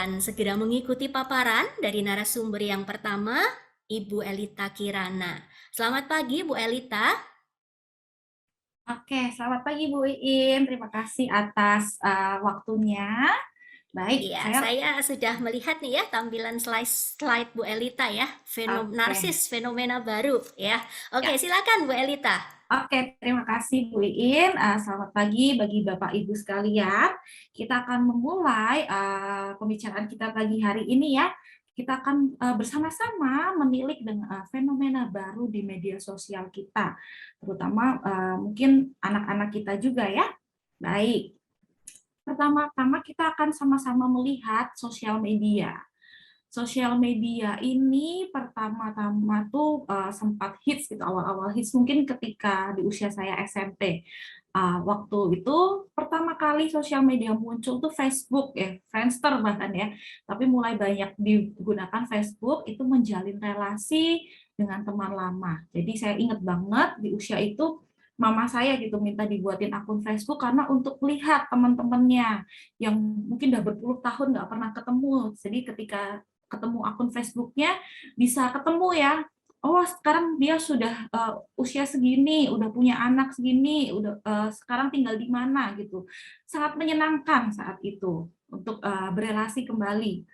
akan segera mengikuti paparan dari narasumber yang pertama, Ibu Elita Kirana. Selamat pagi, Bu Elita. Oke, selamat pagi Bu Iin. Terima kasih atas waktunya. Baik, Iya, saya saya sudah melihat nih ya tampilan slide Bu Elita ya, oke. narsis fenomena baru ya. Oke, Ya, silakan Bu Elita. oke. Terima kasih Bu Iin. Selamat pagi bagi Bapak Ibu sekalian. Kita akan memulai pembicaraan kita pagi hari ini ya. Kita akan bersama-sama menilik dengan fenomena baru di media sosial kita, terutama mungkin anak-anak kita juga ya. Baik. Pertama-tama kita akan sama-sama melihat sosial media. Sosial media ini pertama-tama tuh sempat hits gitu, awal-awal hits mungkin ketika di usia saya SMP. Waktu itu pertama kali sosial media muncul tuh Facebook ya, Friendster bahkan ya. Tapi mulai banyak digunakan Facebook itu menjalin relasi dengan teman lama. Jadi saya ingat banget di usia itu mama saya gitu minta dibuatin akun Facebook karena untuk melihat teman-temannya yang mungkin udah berpuluh tahun nggak pernah ketemu. Jadi ketika ketemu akun Facebooknya bisa ketemu ya, oh sekarang dia sudah usia segini, udah punya anak segini, udah sekarang tinggal di mana gitu. Sangat menyenangkan saat itu untuk berelasi kembali.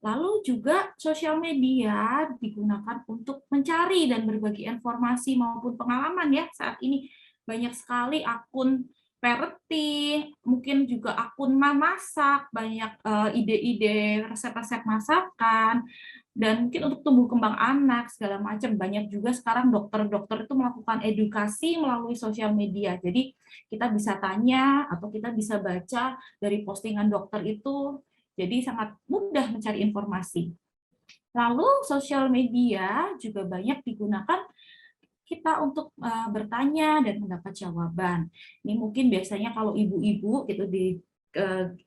Lalu juga sosial media digunakan untuk mencari dan berbagi informasi maupun pengalaman ya. Saat ini banyak sekali akun parenting, mungkin juga akun memasak, banyak ide-ide resep-resep masakan, dan mungkin untuk tumbuh kembang anak segala macam. Banyak juga sekarang dokter-dokter itu melakukan edukasi melalui sosial media. Jadi kita bisa tanya atau kita bisa baca dari postingan dokter itu, jadi sangat mudah mencari informasi. Lalu sosial media juga banyak digunakan kita untuk bertanya dan mendapat jawaban. Ini mungkin biasanya kalau ibu-ibu gitu di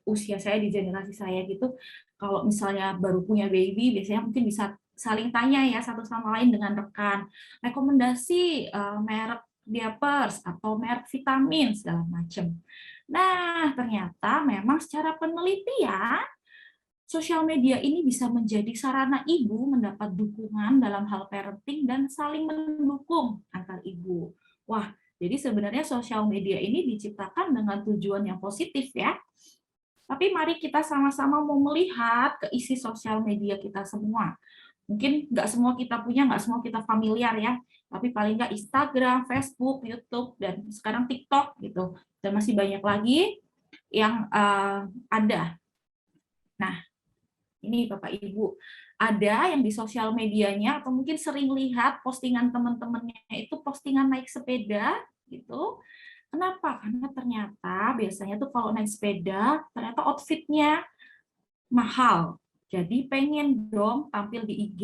usia saya, di generasi saya gitu, kalau misalnya baru punya baby, biasanya mungkin bisa saling tanya ya satu sama lain dengan rekan. Rekomendasi merek diapers atau merek vitamin segala macam. Nah, ternyata memang secara penelitian sosial media ini bisa menjadi sarana ibu mendapat dukungan dalam hal parenting dan saling mendukung antar ibu. Wah, jadi sebenarnya sosial media ini diciptakan dengan tujuan yang positif ya. Tapi mari kita sama-sama mau melihat ke isi sosial media kita semua. Mungkin nggak semua kita punya, nggak semua kita familiar ya. Tapi paling nggak Instagram, Facebook, YouTube, dan sekarang TikTok gitu. Dan masih banyak lagi yang ada. Nah, ini Bapak Ibu, ada yang di sosial medianya atau mungkin sering lihat postingan teman-temannya itu postingan naik sepeda gitu. Kenapa? Karena ternyata biasanya tuh kalau naik sepeda ternyata outfitnya mahal. Jadi pengen dong tampil di IG.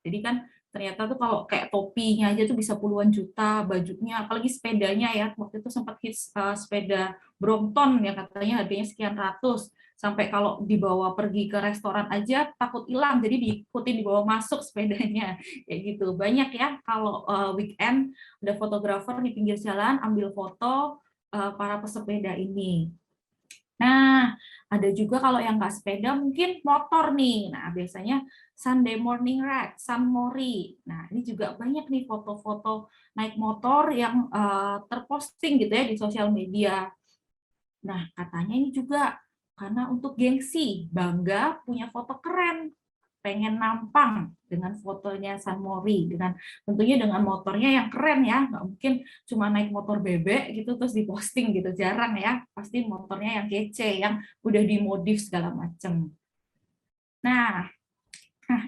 Jadi kan ternyata tuh kalau kayak topinya aja tuh bisa puluhan juta, bajunya, apalagi sepedanya ya. Waktu itu sempat hits sepeda Brompton ya katanya harganya sekian ratus. Sampai kalau dibawa pergi ke restoran aja takut hilang, jadi diikutin dibawa masuk sepedanya. Kayak gitu. Banyak ya kalau weekend ada fotografer di pinggir jalan ambil foto para pesepeda ini. Nah, ada juga kalau yang nggak sepeda mungkin motor nih. Nah, biasanya Sunday morning ride, Sunmori. Nah, ini juga banyak nih foto-foto naik motor yang terposting gitu ya di sosial media. Nah, katanya ini juga karena untuk gengsi, bangga punya foto keren, pengen nampang dengan fotonya Sunmori, dengan tentunya dengan motornya yang keren ya, nggak mungkin cuma naik motor bebek gitu terus diposting gitu, jarang ya, pasti motornya yang kece, yang udah dimodif segala macam. Nah,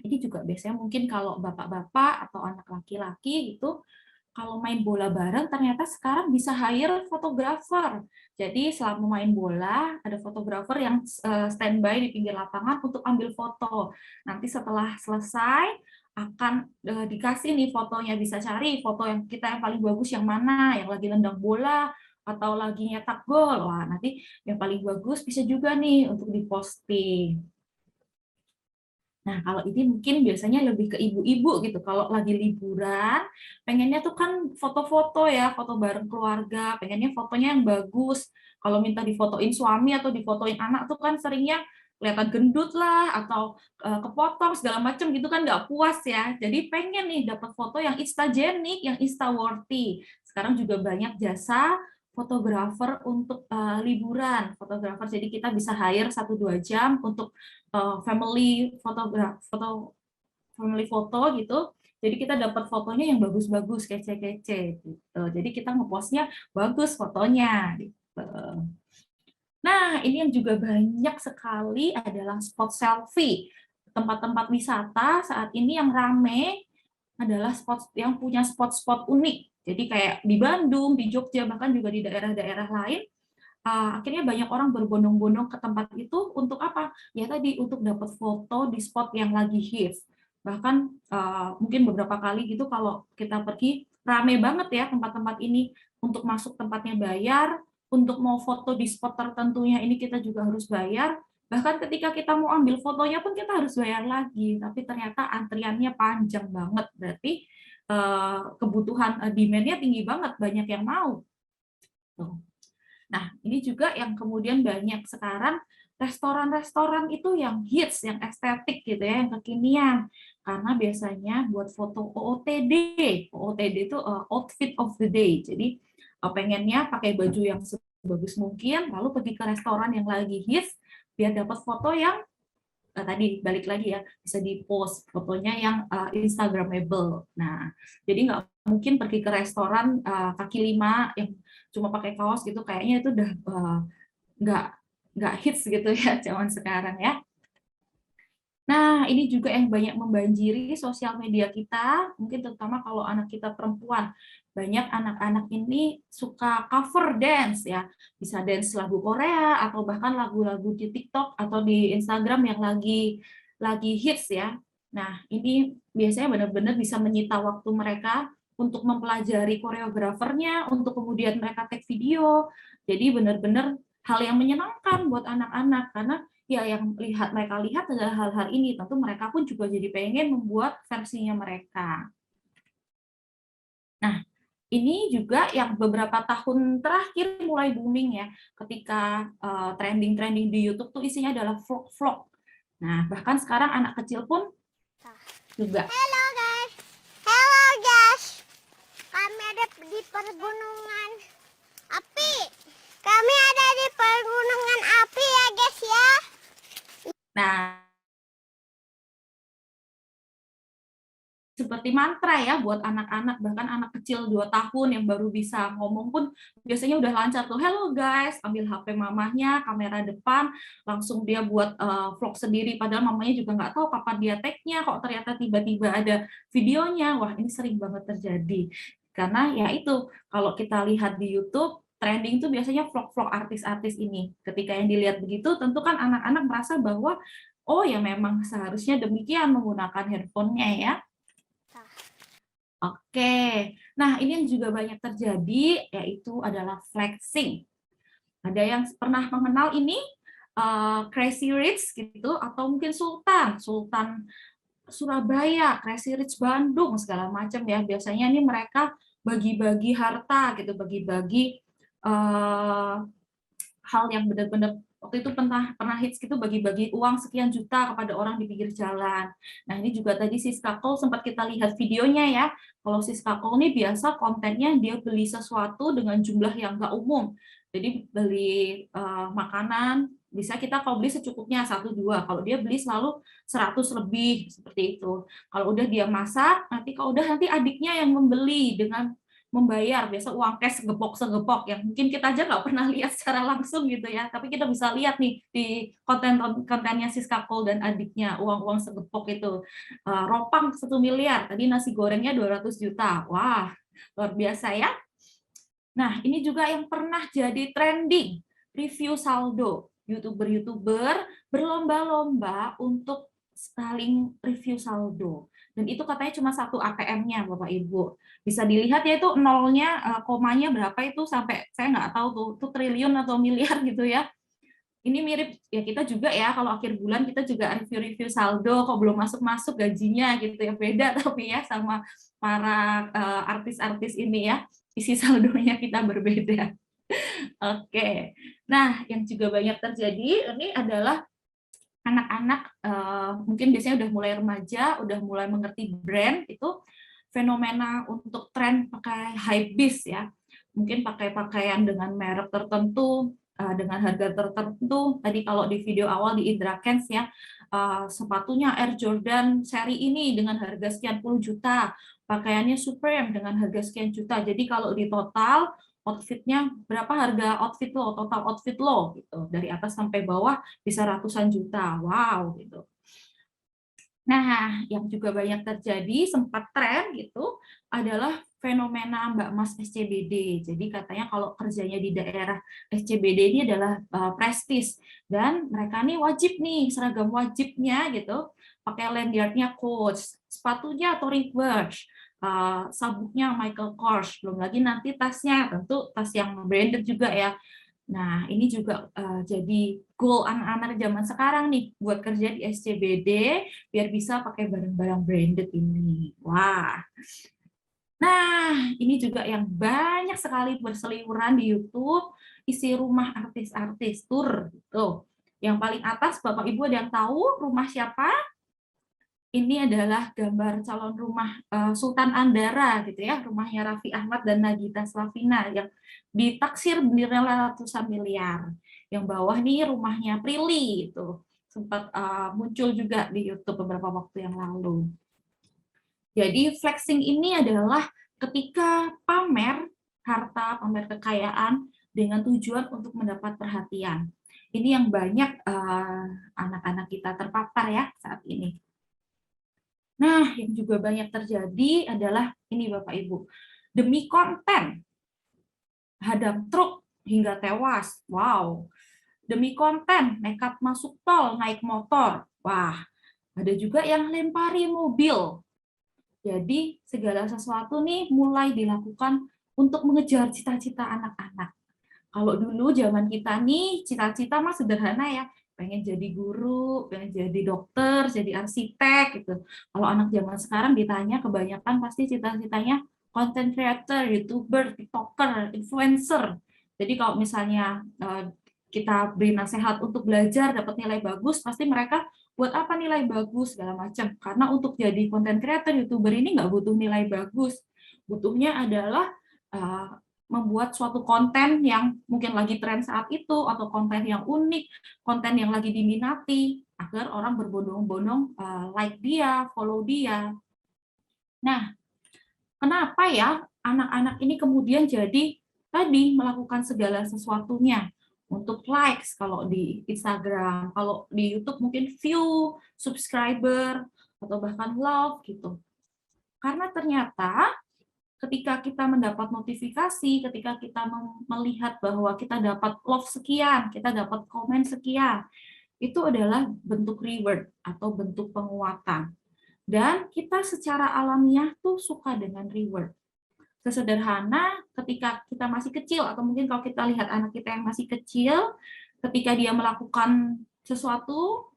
ini juga biasanya mungkin kalau bapak-bapak atau anak laki-laki itu kalau main bola bareng ternyata sekarang bisa hire fotografer. Jadi selama main bola ada fotografer yang standby di pinggir lapangan untuk ambil foto. Nanti setelah selesai akan dikasih nih fotonya, bisa cari foto yang kita yang paling bagus yang mana, yang lagi nendang bola atau lagi nyetak gol. Wah, nanti yang paling bagus bisa juga nih untuk diposting. Nah, kalau ini mungkin biasanya lebih ke ibu-ibu gitu. Kalau lagi liburan, pengennya tuh kan foto-foto ya, foto bareng keluarga, pengennya fotonya yang bagus. Kalau minta difotoin suami atau difotoin anak tuh kan seringnya kelihatan gendut lah atau kepotong segala macam gitu kan nggak puas ya. Jadi pengen nih dapat foto yang instagenik, yang insta-worthy. Sekarang juga banyak jasa fotografer untuk liburan, fotografer. Jadi kita bisa hire 1-2 jam untuk family family foto gitu. Jadi kita dapat fotonya yang bagus-bagus, kece-kece gitu. Jadi kita ngepostnya bagus fotonya gitu. Nah, ini yang juga banyak sekali adalah spot selfie. Tempat-tempat wisata saat ini yang rame adalah spot yang punya spot-spot unik. Jadi kayak di Bandung, di Jogja, bahkan juga di daerah-daerah lain, akhirnya banyak orang berbondong-bondong ke tempat itu untuk apa? Ya tadi, untuk dapat foto di spot yang lagi hits. Bahkan mungkin beberapa kali gitu kalau kita pergi, rame banget ya tempat-tempat ini. Untuk masuk tempatnya bayar, untuk mau foto di spot tertentunya ini kita juga harus bayar. Bahkan ketika kita mau ambil fotonya pun kita harus bayar lagi. Tapi ternyata antriannya panjang banget. Berarti kebutuhan demand-nya tinggi banget, banyak yang mau. Tuh. Nah, ini juga yang kemudian banyak sekarang restoran-restoran itu yang hits, yang estetik gitu ya, yang kekinian. Karena biasanya buat foto OOTD. OOTD itu outfit of the day. Jadi pengennya pakai baju yang sebagus mungkin, lalu pergi ke restoran yang lagi hits biar dapat foto yang tadi balik lagi ya, bisa di-post fotonya yang instagramable. Nah, jadi nggak mungkin pergi ke restoran kaki lima yang cuma pakai kaos gitu, kayaknya itu udah nggak hits gitu ya zaman sekarang ya. Nah, ini juga yang banyak membanjiri sosial media kita, mungkin terutama kalau anak kita perempuan. Banyak anak-anak ini suka cover dance ya, bisa dance lagu Korea atau bahkan lagu-lagu di TikTok atau di Instagram yang lagi hits ya. Nah, ini biasanya benar-benar bisa menyita waktu mereka untuk mempelajari koreografernya, untuk kemudian mereka take video. Jadi benar-benar hal yang menyenangkan buat anak-anak karena ya yang mereka lihat adalah hal-hal ini, tentu mereka pun juga jadi pengen membuat versinya mereka. Nah, ini juga yang beberapa tahun terakhir mulai booming ya, ketika trending-trending di YouTube tuh isinya adalah vlog-vlog. Nah, bahkan sekarang anak kecil pun juga. Halo guys, halo guys. Kami ada di pergunungan api. Kami ada di pergunungan api ya guys ya. Nah, seperti mantra ya buat anak-anak, bahkan anak kecil 2 tahun yang baru bisa ngomong pun biasanya udah lancar tuh, hello guys, ambil HP mamahnya, kamera depan, langsung dia buat vlog sendiri, padahal mamanya juga nggak tahu kapan dia tag-nya, kok ternyata tiba-tiba ada videonya. Wah, ini sering banget terjadi. Karena ya itu, kalau kita lihat di YouTube, trending tuh biasanya vlog-vlog artis-artis ini. Ketika yang dilihat begitu, tentu kan anak-anak merasa bahwa, oh ya memang seharusnya demikian menggunakan handphonenya ya. Oke, nah ini yang juga banyak terjadi, yaitu adalah flexing. Ada yang pernah mengenal ini, Crazy Rich gitu, atau mungkin Sultan Surabaya, Crazy Rich Bandung, segala macam ya. Biasanya ini mereka bagi-bagi harta gitu, bagi-bagi hal yang benar-benar waktu itu pernah hits gitu, bagi-bagi uang sekian juta kepada orang di pinggir jalan. Nah, ini juga tadi Siska Cole sempat kita lihat videonya ya. Kalau Siska Cole ini biasa kontennya dia beli sesuatu dengan jumlah yang nggak umum. Jadi beli makanan, bisa kita kalau beli secukupnya 1-2. Kalau dia beli selalu 100 lebih seperti itu. Kalau udah dia masak, kalau udah nanti adiknya yang membeli dengan membayar, biasa uang cash segepok yang mungkin kita aja nggak pernah lihat secara langsung gitu ya, tapi kita bisa lihat nih di kontennya Siska Cole dan adiknya, uang segepok itu. Ropang 1 miliar, tadi nasi gorengnya 200 juta, wah luar biasa ya. Nah, ini juga yang pernah jadi trending, review saldo. YouTuber berlomba-lomba untuk saling review saldo. Dan itu katanya cuma 1 ATM-nya, Bapak Ibu. Bisa dilihat ya itu nolnya, komanya berapa itu sampai saya nggak tahu tuh, itu triliun atau miliar gitu ya. Ini mirip ya kita juga ya, kalau akhir bulan kita juga review-review saldo, kok belum masuk-masuk gajinya gitu ya. Beda tapi ya sama para artis-artis ini ya, isi saldonya kita berbeda. Oke. Nah, yang juga banyak terjadi ini adalah anak-anak mungkin biasanya udah mulai remaja, udah mulai mengerti brand, itu fenomena untuk tren pakai hypebeast ya. Mungkin pakai pakaian dengan merek tertentu, dengan harga tertentu. Tadi kalau di video awal di Indra Kents ya, sepatunya Air Jordan seri ini dengan harga sekian puluh juta, pakaiannya Supreme dengan harga sekian juta. Jadi kalau di total outfitnya berapa harga outfit lo, total outfit lo gitu, dari atas sampai bawah bisa ratusan juta. Wow gitu. Nah, yang juga banyak terjadi sempat tren gitu adalah fenomena Mbak Mas SCBD. Jadi katanya kalau kerjanya di daerah SCBD ini adalah prestis, dan mereka nih wajib nih seragam wajibnya gitu pakai lanyardnya Coach, sepatunya Tory Burch, sabuknya Michael Kors, belum lagi nanti tasnya tentu tas yang branded juga ya. Nah, ini juga jadi goal anak-anak zaman sekarang nih buat kerja di SCBD biar bisa pakai barang-barang branded ini. Wah. Nah, ini juga yang banyak sekali berseliweran di YouTube, isi rumah artis-artis tur gitu. Yang paling atas Bapak Ibu ada yang tahu rumah siapa? Ini adalah gambar calon rumah Sultan Andara gitu ya, rumahnya Raffi Ahmad dan Nagita Slavina yang ditaksir bernilai ratusan miliar. Yang bawah nih rumahnya Prilly itu sempat muncul juga di YouTube beberapa waktu yang lalu. Jadi flexing ini adalah ketika pamer harta, pamer kekayaan dengan tujuan untuk mendapat perhatian. Ini yang banyak anak-anak kita terpapar ya saat ini. Nah, yang juga banyak terjadi adalah ini Bapak Ibu, demi konten, hadang truk hingga tewas. Wow. Demi konten, nekat masuk tol, naik motor. Wah, ada juga yang lempari mobil. Jadi, segala sesuatu nih mulai dilakukan untuk mengejar cita-cita anak-anak. Kalau dulu zaman kita nih, cita-cita mah sederhana ya, pengen jadi guru, pengen jadi dokter, jadi arsitek gitu. Kalau anak zaman sekarang ditanya kebanyakan pasti cita-citanya content creator, YouTuber, TikToker, influencer. Jadi kalau misalnya kita beri nasihat untuk belajar dapat nilai bagus, pasti mereka buat apa nilai bagus segala macam. Karena untuk jadi content creator, YouTuber ini nggak butuh nilai bagus. Butuhnya adalah membuat suatu konten yang mungkin lagi tren saat itu, atau konten yang unik, konten yang lagi diminati, agar orang berbondong-bondong like dia, follow dia. Nah, kenapa ya anak-anak ini kemudian jadi tadi melakukan segala sesuatunya untuk likes kalau di Instagram, kalau di YouTube mungkin view, subscriber, atau bahkan love gitu. Karena ternyata ketika kita mendapat notifikasi, ketika kita melihat bahwa kita dapat love sekian, kita dapat komen sekian, itu adalah bentuk reward atau bentuk penguatan. Dan kita secara alamiah tuh suka dengan reward. Sesederhana ketika kita masih kecil, atau mungkin kalau kita lihat anak kita yang masih kecil, ketika dia melakukan sesuatu,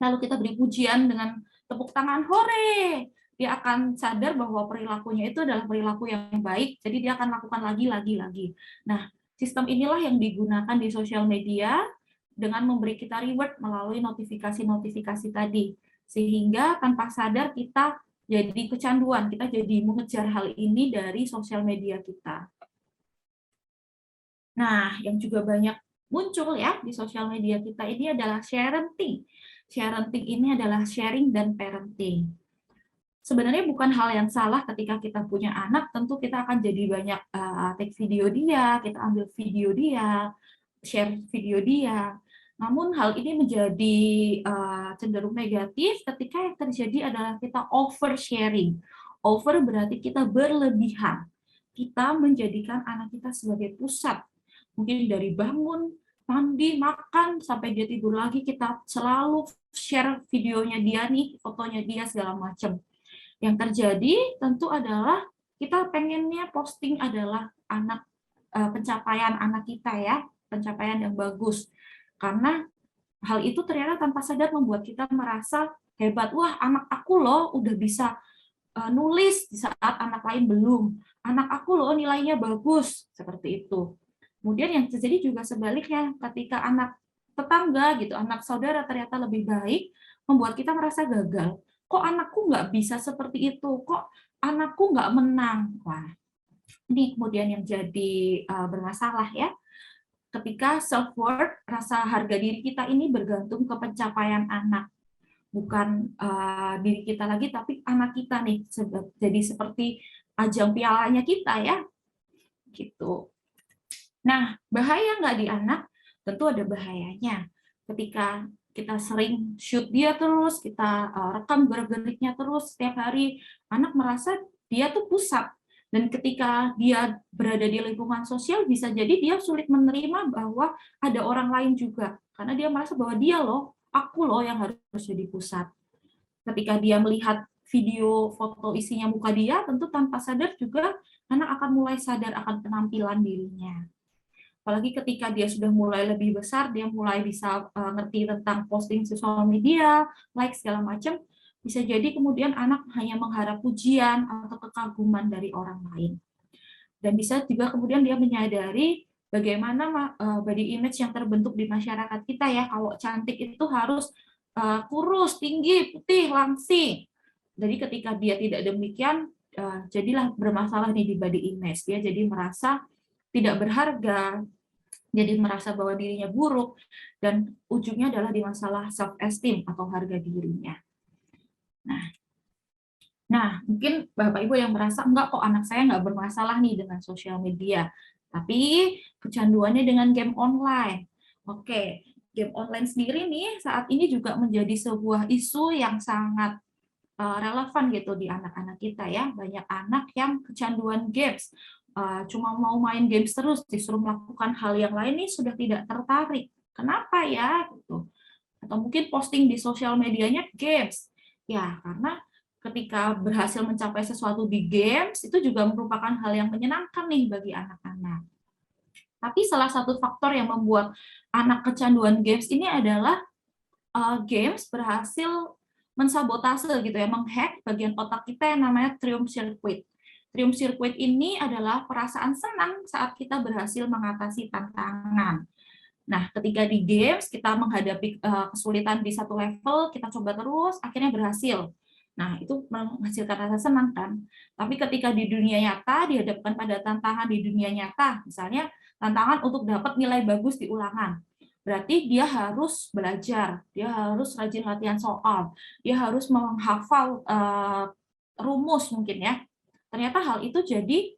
lalu kita beri pujian dengan tepuk tangan, hore! Dia akan sadar bahwa perilakunya itu adalah perilaku yang baik, jadi dia akan lakukan lagi. Nah, sistem inilah yang digunakan di sosial media dengan memberi kita reward melalui notifikasi-notifikasi tadi, sehingga tanpa sadar kita jadi kecanduan, kita jadi mengejar hal ini dari sosial media kita. Nah, yang juga banyak muncul ya di sosial media kita ini adalah sharenting. Sharenting ini adalah sharing dan parenting. Sebenarnya bukan hal yang salah ketika kita punya anak, tentu kita akan jadi banyak take video dia, kita ambil video dia, share video dia. Namun hal ini menjadi cenderung negatif ketika yang terjadi adalah kita oversharing. Over berarti kita berlebihan. Kita menjadikan anak kita sebagai pusat. Mungkin dari bangun, mandi, makan, sampai dia tidur lagi, kita selalu share videonya dia nih, fotonya dia, segala macam. Yang terjadi tentu adalah kita pengennya posting adalah pencapaian anak kita ya, pencapaian yang bagus. Karena hal itu ternyata tanpa sadar membuat kita merasa hebat. Wah, anak aku loh udah bisa nulis di saat anak lain belum. Anak aku loh nilainya bagus, seperti itu. Kemudian yang terjadi juga sebaliknya, ketika anak tetangga gitu, anak saudara ternyata lebih baik, membuat kita merasa gagal. Kok anakku nggak bisa seperti itu? Kok anakku nggak menang? Wah, ini kemudian yang jadi bermasalah ya. Ketika self-worth, rasa harga diri kita ini bergantung ke pencapaian anak. Bukan diri kita lagi, tapi anak kita nih. Jadi seperti ajang pialanya kita ya. Gitu. Nah, bahaya nggak di anak? Tentu ada bahayanya. Ketika kita sering shoot dia terus, kita rekam gerak-geriknya terus setiap hari, anak merasa dia tuh pusat. Dan ketika dia berada di lingkungan sosial, bisa jadi dia sulit menerima bahwa ada orang lain juga. Karena dia merasa bahwa dia loh, aku loh yang harus jadi pusat. Ketika dia melihat video, foto isinya muka dia, tentu tanpa sadar juga anak akan mulai sadar akan penampilan dirinya. Apalagi ketika dia sudah mulai lebih besar, dia mulai bisa ngerti tentang posting sosial media, like segala macam, bisa jadi kemudian anak hanya mengharap pujian atau kekaguman dari orang lain. Dan bisa juga kemudian dia menyadari bagaimana body image yang terbentuk di masyarakat kita ya, kalau cantik itu harus kurus, tinggi, putih, langsing. Jadi ketika dia tidak demikian, jadilah bermasalah nih di body image. Dia jadi merasa tidak berharga, jadi merasa bahwa dirinya buruk, dan ujungnya adalah di masalah self-esteem atau harga dirinya. Nah, mungkin Bapak Ibu yang merasa, enggak kok anak saya nggak bermasalah nih dengan sosial media, tapi kecanduannya dengan game online. Oke, game online sendiri nih saat ini juga menjadi sebuah isu yang sangat relevan gitu di anak-anak kita ya. Banyak anak yang kecanduan games, cuma mau main games terus, disuruh melakukan hal yang lain nih sudah tidak tertarik. Kenapa ya? Gitu. Atau mungkin posting di sosial medianya games. Ya, karena ketika berhasil mencapai sesuatu di games, itu juga merupakan hal yang menyenangkan nih bagi anak-anak. Tapi salah satu faktor yang membuat anak kecanduan games ini adalah games berhasil mensabotase gitu ya, menghack bagian otak kita yang namanya triumf circuit. Triumf circuit ini adalah perasaan senang saat kita berhasil mengatasi tantangan. Nah, ketika di games kita menghadapi kesulitan di satu level, kita coba terus, akhirnya berhasil. Nah, itu menghasilkan rasa senang kan. Tapi ketika di dunia nyata, dihadapkan pada tantangan di dunia nyata, misalnya tantangan untuk dapat nilai bagus di ulangan. Berarti dia harus belajar, dia harus rajin latihan soal, dia harus menghafal rumus mungkin ya. Ternyata hal itu jadi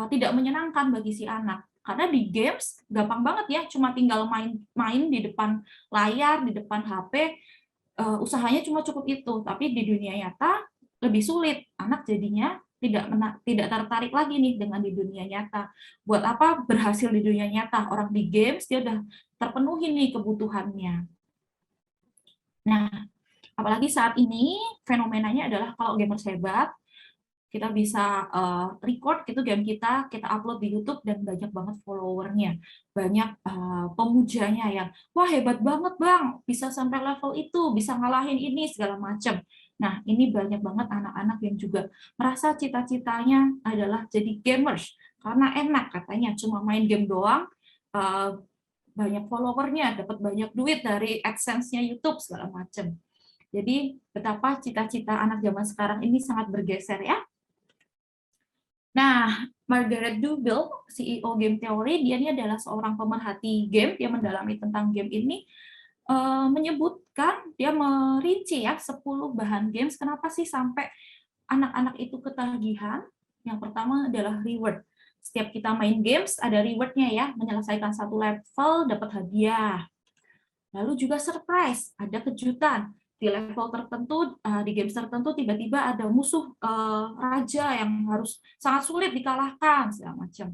tidak menyenangkan bagi si anak. Karena di games gampang banget ya, cuma tinggal main di depan layar, di depan HP, usahanya cuma cukup itu. Tapi di dunia nyata lebih sulit. Anak jadinya tidak tertarik lagi nih dengan di dunia nyata. Buat apa berhasil di dunia nyata? Orang di games dia udah terpenuhi nih kebutuhannya. Nah, apalagi saat ini fenomenanya adalah kalau gamers hebat, kita bisa record gitu game kita upload di YouTube dan banyak banget followernya, banyak pemujanya yang wah hebat banget bang, bisa sampai level itu, bisa ngalahin ini segala macam. Nah ini banyak banget anak-anak yang juga merasa cita-citanya adalah jadi gamers karena enak katanya cuma main game doang, banyak followernya, dapat banyak duit dari AdSense-nya YouTube segala macam. Jadi betapa cita-cita anak zaman sekarang ini sangat bergeser ya. Nah, Margaret Dubil, CEO Game Theory, dia ini adalah seorang pemerhati game, dia mendalami tentang game ini, menyebutkan, dia merinci ya 10 bahan games, kenapa sih sampai anak-anak itu ketagihan. Yang pertama adalah reward. Setiap kita main games, ada reward-nya ya, menyelesaikan satu level, dapat hadiah. Lalu juga surprise, ada kejutan. Di level tertentu, di games tertentu tiba-tiba ada musuh raja yang harus sangat sulit dikalahkan segala macam.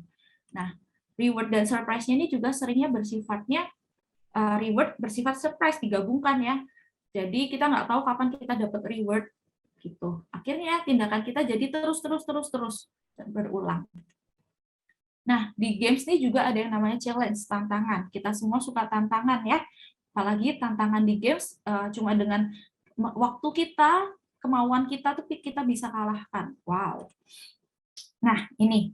Nah, reward dan surprise-nya ini juga seringnya bersifatnya reward bersifat surprise digabungkan ya. Jadi kita nggak tahu kapan kita dapat reward gitu. Akhirnya tindakan kita jadi terus berulang. Nah, di games ini juga ada yang namanya challenge, tantangan. Kita semua suka tantangan ya. Apalagi tantangan di games cuma dengan waktu kita, kemauan kita, tapi kita bisa kalahkan. Wow. Nah, ini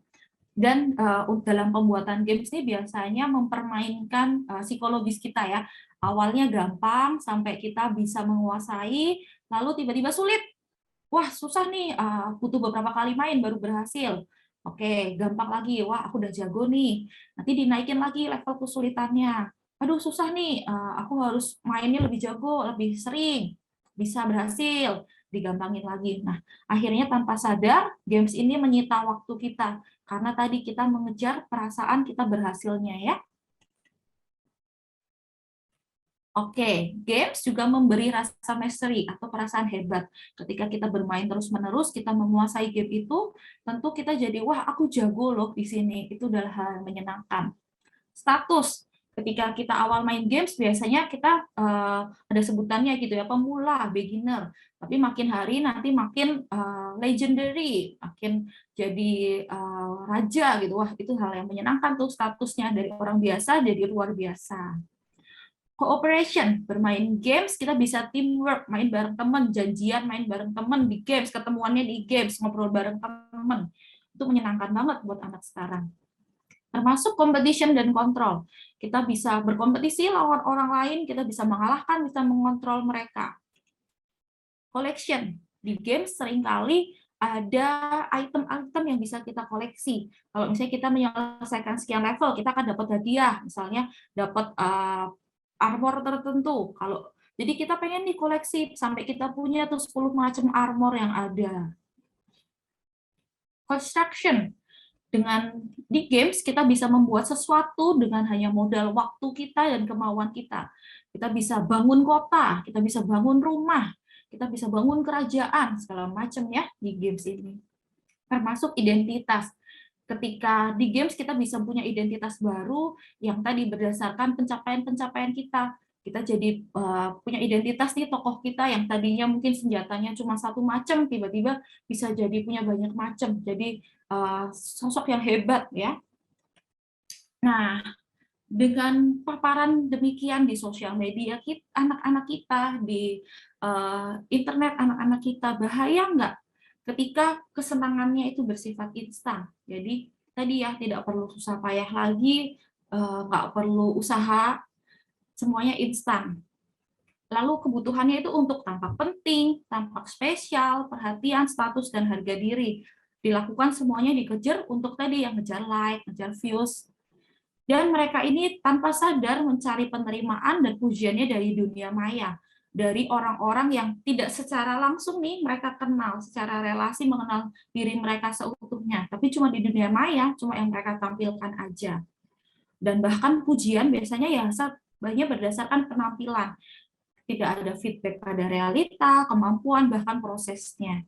Dan dalam pembuatan games ini biasanya mempermainkan psikologis kita ya. Awalnya gampang sampai kita bisa menguasai, lalu tiba-tiba sulit. Wah, susah nih, butuh beberapa kali main baru berhasil. Oke, gampang lagi. Wah, aku udah jago nih. Nanti dinaikin lagi level kesulitannya. Aduh, susah nih. Aku harus mainnya lebih jago, lebih sering. Bisa berhasil. Digampangin lagi. Nah, akhirnya tanpa sadar, games ini menyita waktu kita. Karena tadi kita mengejar perasaan kita berhasilnya ya. Oke, games juga memberi rasa mastery atau perasaan hebat. Ketika kita bermain terus-menerus, kita menguasai game itu, tentu kita jadi, wah aku jago loh di sini. Itu adalah hal yang menyenangkan. Status, ketika kita awal main games, biasanya kita ada sebutannya gitu ya, pemula, beginner. Tapi makin hari nanti makin legendary, makin jadi raja gitu. Wah itu hal yang menyenangkan tuh statusnya dari orang biasa jadi luar biasa. Cooperation, bermain games kita bisa teamwork, main bareng teman, janjian main bareng teman di games, ketemuannya di games, ngobrol bareng teman. Itu menyenangkan banget buat anak sekarang. Termasuk competition dan kontrol. Kita bisa berkompetisi lawan orang lain, kita bisa mengalahkan, bisa mengontrol mereka. Collection, di games seringkali ada item-item yang bisa kita koleksi. Kalau misalnya kita menyelesaikan sekian level, kita akan dapat hadiah, misalnya dapat armor tertentu. Jadi kita pengen nih koleksi sampai kita punya tuh 10 macam armor yang ada. Construction. Dengan di games kita bisa membuat sesuatu dengan hanya modal waktu kita dan kemauan kita. Kita bisa bangun kota, kita bisa bangun rumah, kita bisa bangun kerajaan, segala macam ya di games ini. Termasuk identitas. Ketika di games kita bisa punya identitas baru yang tadi berdasarkan pencapaian-pencapaian kita. Kita jadi punya identitas nih tokoh kita yang tadinya mungkin senjatanya cuma satu macam, tiba-tiba bisa jadi punya banyak macam. Jadi sosok yang hebat ya. Nah, dengan paparan demikian di sosial media anak-anak kita, di internet anak-anak kita, bahaya nggak ketika kesenangannya itu bersifat instan. Jadi tadi ya tidak perlu susah payah lagi, nggak perlu usaha, semuanya instan. Lalu kebutuhannya itu untuk tampak penting, tampak spesial, perhatian, status, dan harga diri. Dilakukan semuanya dikejar untuk tadi yang ngejar like, ngejar views. Dan mereka ini tanpa sadar mencari penerimaan dan pujiannya dari dunia maya. Dari orang-orang yang tidak secara langsung nih mereka kenal, secara relasi mengenal diri mereka seutuhnya. Tapi cuma di dunia maya, cuma yang mereka tampilkan aja. Dan bahkan pujian biasanya ya banyak berdasarkan penampilan. Tidak ada feedback pada realita, kemampuan, bahkan prosesnya.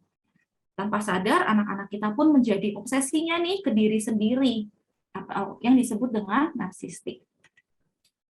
Tanpa sadar, anak-anak kita pun menjadi obsesinya nih ke diri sendiri, yang disebut dengan narsistik.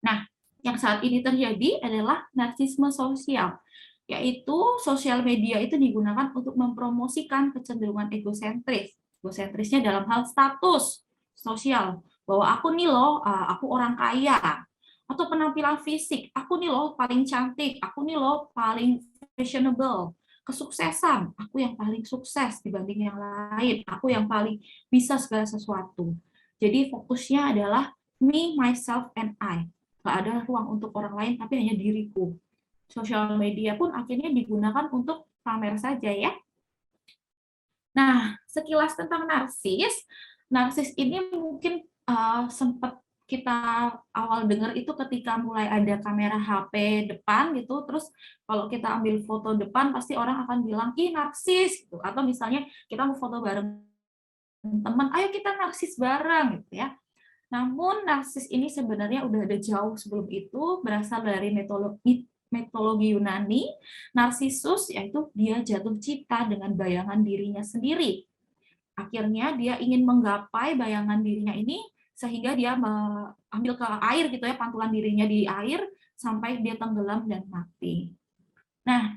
Nah, yang saat ini terjadi adalah narsisme sosial, yaitu sosial media itu digunakan untuk mempromosikan kecenderungan egosentris. Egosentrisnya dalam hal status sosial, bahwa aku nih loh, aku orang kaya, atau penampilan fisik, aku nih loh paling cantik, aku nih loh paling fashionable, kesuksesan, aku yang paling sukses dibanding yang lain, aku yang paling bisa segala sesuatu. Jadi fokusnya adalah me, myself, and I. Nggak ada ruang untuk orang lain, tapi hanya diriku. Sosial media pun akhirnya digunakan untuk pamer saja ya. Nah, sekilas tentang narsis. Narsis ini mungkin sempat kita awal dengar itu ketika mulai ada kamera HP depan gitu, terus kalau kita ambil foto depan pasti orang akan bilang ih narsis gitu, atau misalnya kita mau foto bareng teman, ayo kita narsis bareng gitu ya. Namun narsis ini sebenarnya udah ada jauh sebelum itu, berasal dari mitologi Yunani. Narsisus yaitu dia jatuh cinta dengan bayangan dirinya sendiri. Akhirnya dia ingin menggapai bayangan dirinya ini sehingga dia ambil ke air gitu ya, pantulan dirinya di air sampai dia tenggelam dan mati. Nah,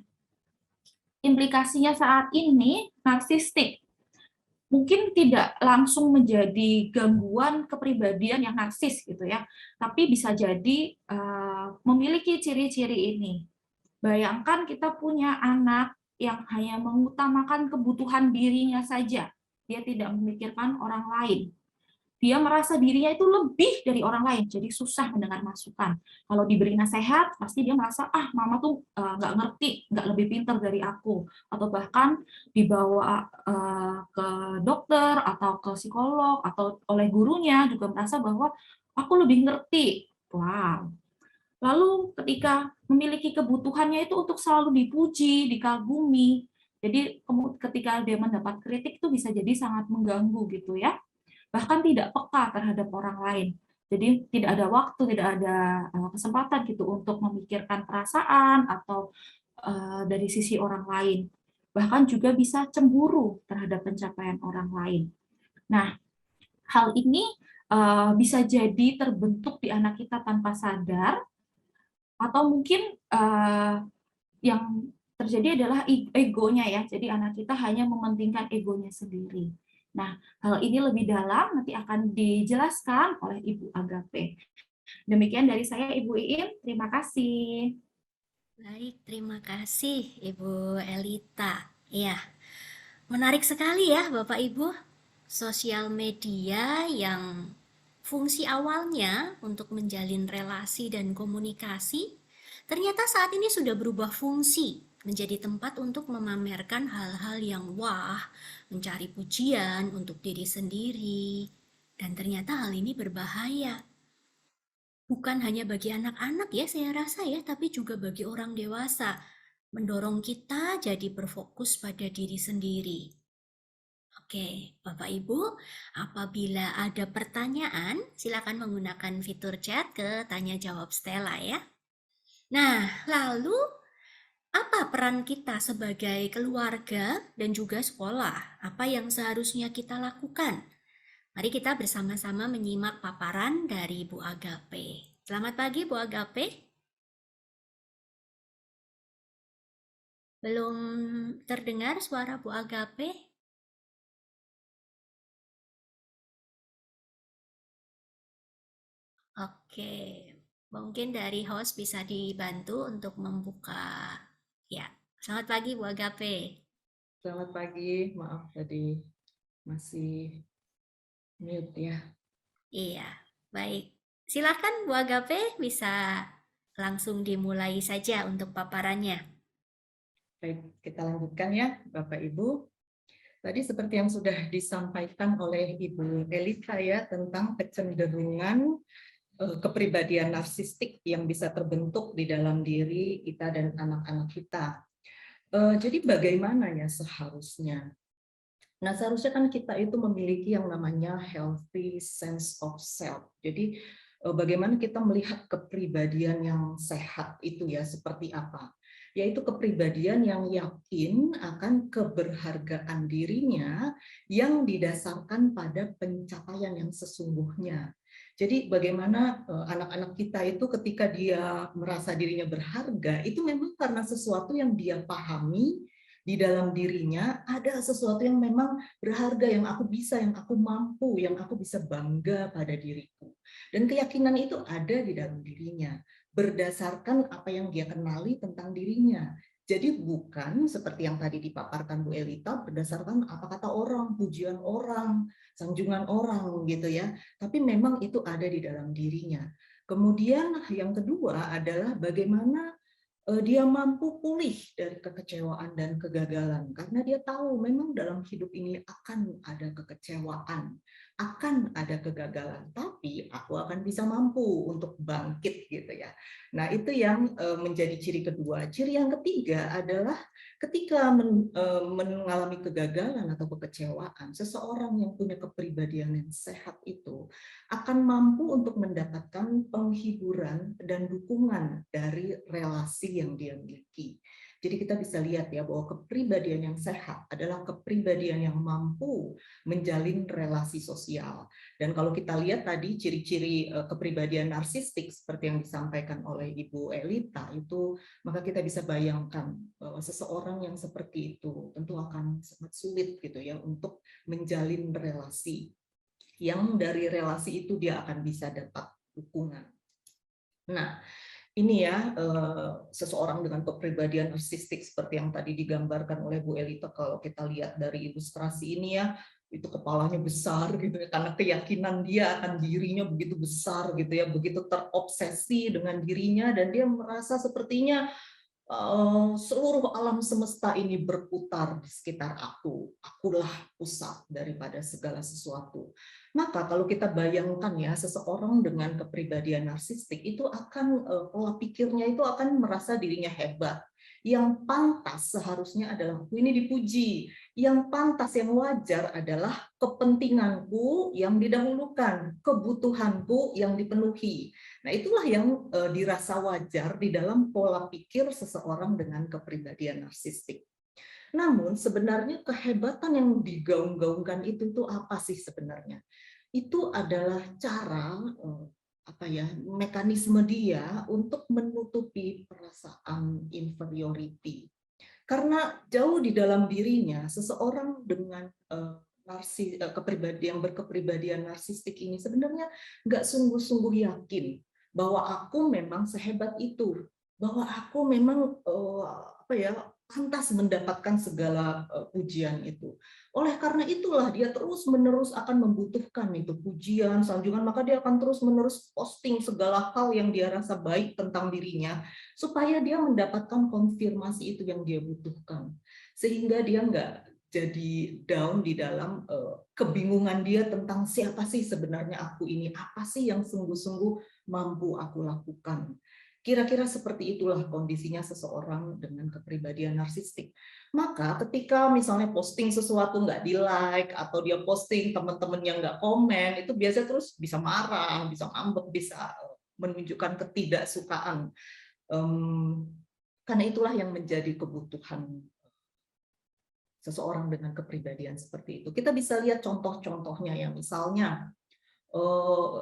implikasinya saat ini narsistik. Mungkin tidak langsung menjadi gangguan kepribadian yang narsis gitu ya, tapi bisa jadi memiliki ciri-ciri ini. Bayangkan kita punya anak yang hanya mengutamakan kebutuhan dirinya saja, dia tidak memikirkan orang lain. dia merasa dirinya itu lebih dari orang lain, jadi susah mendengar masukan. Kalau diberi nasihat, pasti dia merasa, ah mama tuh nggak ngerti, nggak lebih pintar dari aku. Atau bahkan dibawa ke dokter, atau ke psikolog, atau oleh gurunya juga merasa bahwa aku lebih ngerti. Wow. Lalu ketika memiliki kebutuhannya itu untuk selalu dipuji, dikagumi, jadi ketika dia mendapat kritik itu bisa jadi sangat mengganggu gitu ya, bahkan tidak peka terhadap orang lain. Jadi tidak ada waktu, tidak ada kesempatan gitu untuk memikirkan perasaan atau dari sisi orang lain. Bahkan juga bisa cemburu terhadap pencapaian orang lain. Nah, hal ini bisa jadi terbentuk di anak kita tanpa sadar, atau mungkin yang terjadi adalah egonya ya. Jadi anak kita hanya mementingkan egonya sendiri. Nah, hal ini lebih dalam nanti akan dijelaskan oleh Ibu Agape. Demikian dari saya, Ibu Iin. Terima kasih. Baik, terima kasih Ibu Elita. Ya, menarik sekali ya Bapak Ibu. Sosial media yang fungsi awalnya untuk menjalin relasi dan komunikasi, ternyata saat ini sudah berubah fungsi menjadi tempat untuk memamerkan hal-hal yang wah, mencari pujian untuk diri sendiri. Dan ternyata hal ini berbahaya. Bukan hanya bagi anak-anak ya saya rasa ya, tapi juga bagi orang dewasa. Mendorong kita jadi berfokus pada diri sendiri. Oke, Bapak Ibu, apabila ada pertanyaan, silakan menggunakan fitur chat ke tanya jawab Stella ya. Nah, lalu apa peran kita sebagai keluarga dan juga sekolah? Apa yang seharusnya kita lakukan? Mari kita bersama-sama menyimak paparan dari Bu Agape. Selamat pagi Bu Agape. Belum terdengar suara Bu Agape? Oke, mungkin dari host bisa dibantu untuk membuka. Ya, selamat pagi Bu Agape. Selamat pagi, maaf tadi masih mute ya. Iya, baik. Silakan Bu Agape, bisa langsung dimulai saja untuk paparannya. Baik, kita lanjutkan ya Bapak Ibu. Tadi seperti yang sudah disampaikan oleh Ibu Elita ya, tentang kecenderungan kepribadian narsistik yang bisa terbentuk di dalam diri kita dan anak-anak kita. Jadi bagaimana ya seharusnya? Nah, seharusnya kan kita itu memiliki yang namanya healthy sense of self. Jadi bagaimana kita melihat kepribadian yang sehat itu ya seperti apa? Yaitu kepribadian yang yakin akan keberhargaan dirinya yang didasarkan pada pencapaian yang sesungguhnya. Jadi bagaimana anak-anak kita itu ketika dia merasa dirinya berharga, itu memang karena sesuatu yang dia pahami di dalam dirinya, ada sesuatu yang memang berharga, yang aku bisa, yang aku mampu, yang aku bisa bangga pada diriku. Dan keyakinan itu ada di dalam dirinya, berdasarkan apa yang dia kenali tentang dirinya. Jadi bukan seperti yang tadi dipaparkan Bu Elita, berdasarkan apa kata orang, pujian orang, sanjungan orang gitu ya. Tapi memang itu ada di dalam dirinya. Kemudian yang kedua adalah bagaimana dia mampu pulih dari kekecewaan dan kegagalan karena dia tahu memang dalam hidup ini akan ada kekecewaan, akan ada kegagalan, tapi aku akan bisa mampu untuk bangkit gitu ya. Nah, itu yang menjadi ciri kedua. Ciri yang ketiga adalah ketika mengalami kegagalan atau kekecewaan, seseorang yang punya kepribadian yang sehat itu akan mampu untuk mendapatkan penghiburan dan dukungan dari relasi yang dia miliki. Jadi kita bisa lihat ya bahwa kepribadian yang sehat adalah kepribadian yang mampu menjalin relasi sosial. Dan kalau kita lihat tadi ciri-ciri kepribadian narsistik seperti yang disampaikan oleh Ibu Elita itu, maka kita bisa bayangkan bahwa seseorang yang seperti itu tentu akan sangat sulit gitu ya untuk menjalin relasi. Yang dari relasi itu dia akan bisa dapat dukungan. Nah, ini ya seseorang dengan kepribadian narsistik seperti yang tadi digambarkan oleh Bu Elita. Kalau kita lihat dari ilustrasi ini ya, itu kepalanya besar gitu ya, karena keyakinan dia akan dirinya begitu besar gitu ya, begitu terobsesi dengan dirinya, dan dia merasa sepertinya seluruh alam semesta ini berputar di sekitar aku. Akulah pusat daripada segala sesuatu. Maka kalau kita bayangkan ya, seseorang dengan kepribadian narsistik itu akan pola pikirnya itu akan merasa dirinya hebat. Yang pantas seharusnya adalah aku ini dipuji. Yang pantas, yang wajar adalah kepentinganku yang didahulukan, kebutuhanku yang dipenuhi. Nah, itulah yang dirasa wajar di dalam pola pikir seseorang dengan kepribadian narsistik. Namun sebenarnya kehebatan yang digaung-gaungkan itu apa sih sebenarnya? Itu adalah cara mekanisme dia untuk menutupi perasaan inferiority. Karena jauh di dalam dirinya seseorang dengan kepribadian yang berkepribadian narsistik ini sebenarnya nggak sungguh-sungguh yakin bahwa aku memang sehebat itu, bahwa aku memang pantas mendapatkan segala pujian itu. Oleh karena itulah dia terus-menerus akan membutuhkan itu pujian, sanjungan, maka dia akan terus-menerus posting segala hal yang dia rasa baik tentang dirinya supaya dia mendapatkan konfirmasi itu yang dia butuhkan. Sehingga dia nggak jadi down di dalam kebingungan dia tentang siapa sih sebenarnya aku ini, apa sih yang sungguh-sungguh mampu aku lakukan. Kira-kira seperti itulah kondisinya seseorang dengan kepribadian narsistik. Maka ketika misalnya posting sesuatu nggak di-like, atau dia posting teman-teman yang nggak komen, itu biasanya terus bisa marah, bisa ngambek, bisa menunjukkan ketidaksukaan. Karena itulah yang menjadi kebutuhan seseorang dengan kepribadian seperti itu. Kita bisa lihat contoh-contohnya ya, misalnya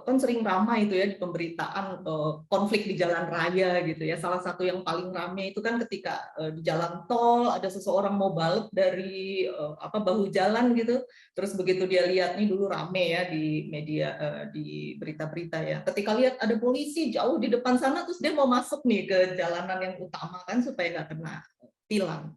kan sering ramai itu ya di pemberitaan konflik di jalan raya gitu ya. Salah satu yang paling ramai itu kan ketika di jalan tol ada seseorang mau balik dari bahu jalan gitu. Terus begitu dia lihat, nih dulu rame ya di media, di berita-berita ya. Ketika lihat ada polisi jauh di depan sana, terus dia mau masuk nih ke jalanan yang utama kan supaya nggak kena tilang.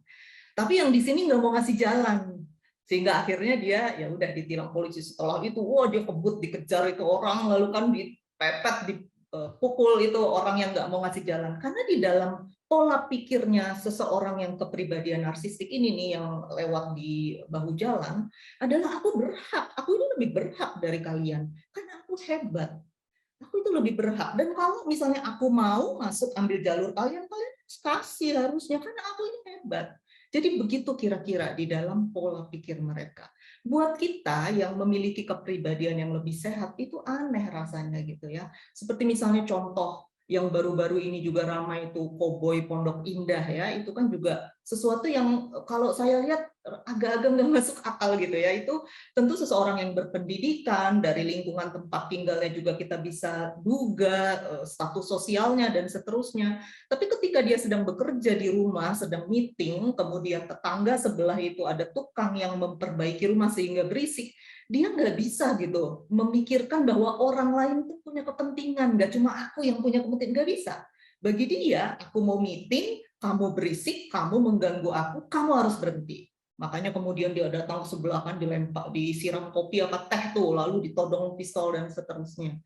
Tapi yang di sini nggak mau ngasih jalan, sehingga akhirnya dia ya udah ditilang polisi. Setelah itu wah dia kebut dikejar itu orang, lalu kan dipepet, dipukul itu orang yang nggak mau ngasih jalan. Karena di dalam pola pikirnya seseorang yang kepribadian narsistik ini nih yang lewat di bahu jalan adalah aku berhak, aku ini lebih berhak dari kalian karena aku hebat, aku itu lebih berhak. Dan kalau misalnya aku mau masuk ambil jalur kalian, kalian kasih harusnya karena aku ini hebat. Jadi begitu kira-kira di dalam pola pikir mereka. Buat kita yang memiliki kepribadian yang lebih sehat itu aneh rasanya gitu ya. Seperti misalnya contoh yang baru-baru ini juga ramai itu Koboi Pondok Indah ya, itu kan juga sesuatu yang kalau saya lihat agak-agak nggak masuk akal gitu ya. Itu tentu seseorang yang berpendidikan, dari lingkungan tempat tinggalnya juga kita bisa duga status sosialnya dan seterusnya. Tapi ketika dia sedang bekerja di rumah, sedang meeting, kemudian tetangga sebelah itu ada tukang yang memperbaiki rumah sehingga berisik, dia nggak bisa gitu memikirkan bahwa orang lain tuh punya kepentingan, nggak cuma aku yang punya kepentingan, nggak bisa. Bagi dia, aku mau meeting, kamu berisik, kamu mengganggu aku, kamu harus berhenti. Makanya kemudian dia datang ke sebelah kan, dilempar, disiram kopi apa teh tuh, lalu ditodong pistol dan seterusnya.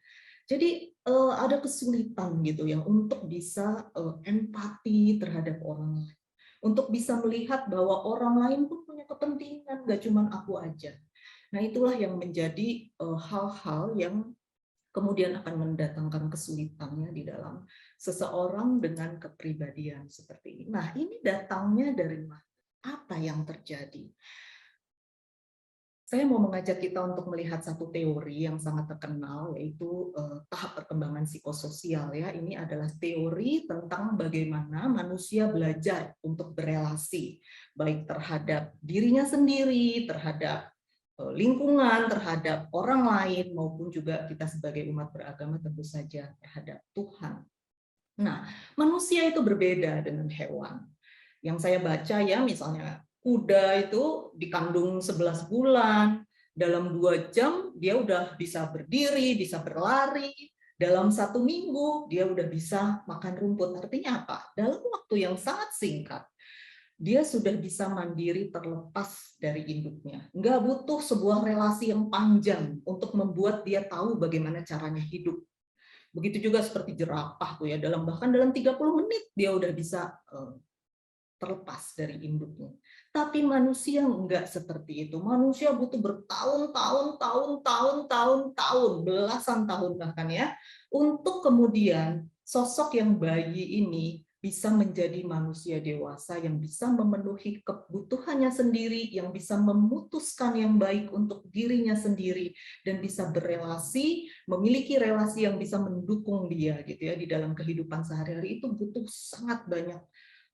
Jadi ada kesulitan gitu ya untuk bisa empati terhadap orang lain, untuk bisa melihat bahwa orang lain pun punya kepentingan, nggak cuma aku aja. Nah, itulah yang menjadi hal-hal yang kemudian akan mendatangkan kesulitannya di dalam seseorang dengan kepribadian seperti ini. Nah, ini datangnya dari mana? Apa yang terjadi? Saya mau mengajak kita untuk melihat satu teori yang sangat terkenal, yaitu tahap perkembangan psikososial ya. Ini adalah teori tentang bagaimana manusia belajar untuk berelasi, baik terhadap dirinya sendiri, terhadap lingkungan, terhadap orang lain, maupun juga kita sebagai umat beragama tentu saja terhadap Tuhan. Nah, manusia itu berbeda dengan hewan. Yang saya baca ya, misalnya kuda itu dikandung 11 bulan, dalam 2 jam dia udah bisa berdiri, bisa berlari, dalam 1 minggu dia udah bisa makan rumput. Artinya apa? Dalam waktu yang sangat singkat, dia sudah bisa mandiri terlepas dari induknya. Nggak butuh sebuah relasi yang panjang untuk membuat dia tahu bagaimana caranya hidup. Begitu juga seperti jerapah tuh ya, bahkan dalam 30 menit dia udah bisa terlepas dari induknya. Tapi manusia enggak seperti itu. Manusia butuh bertahun-tahun, tahun-tahun, belasan tahun bahkan ya, untuk kemudian sosok yang bayi ini bisa menjadi manusia dewasa yang bisa memenuhi kebutuhannya sendiri, yang bisa memutuskan yang baik untuk dirinya sendiri, dan bisa berelasi, memiliki relasi yang bisa mendukung dia gitu ya di dalam kehidupan sehari-hari. Itu butuh sangat banyak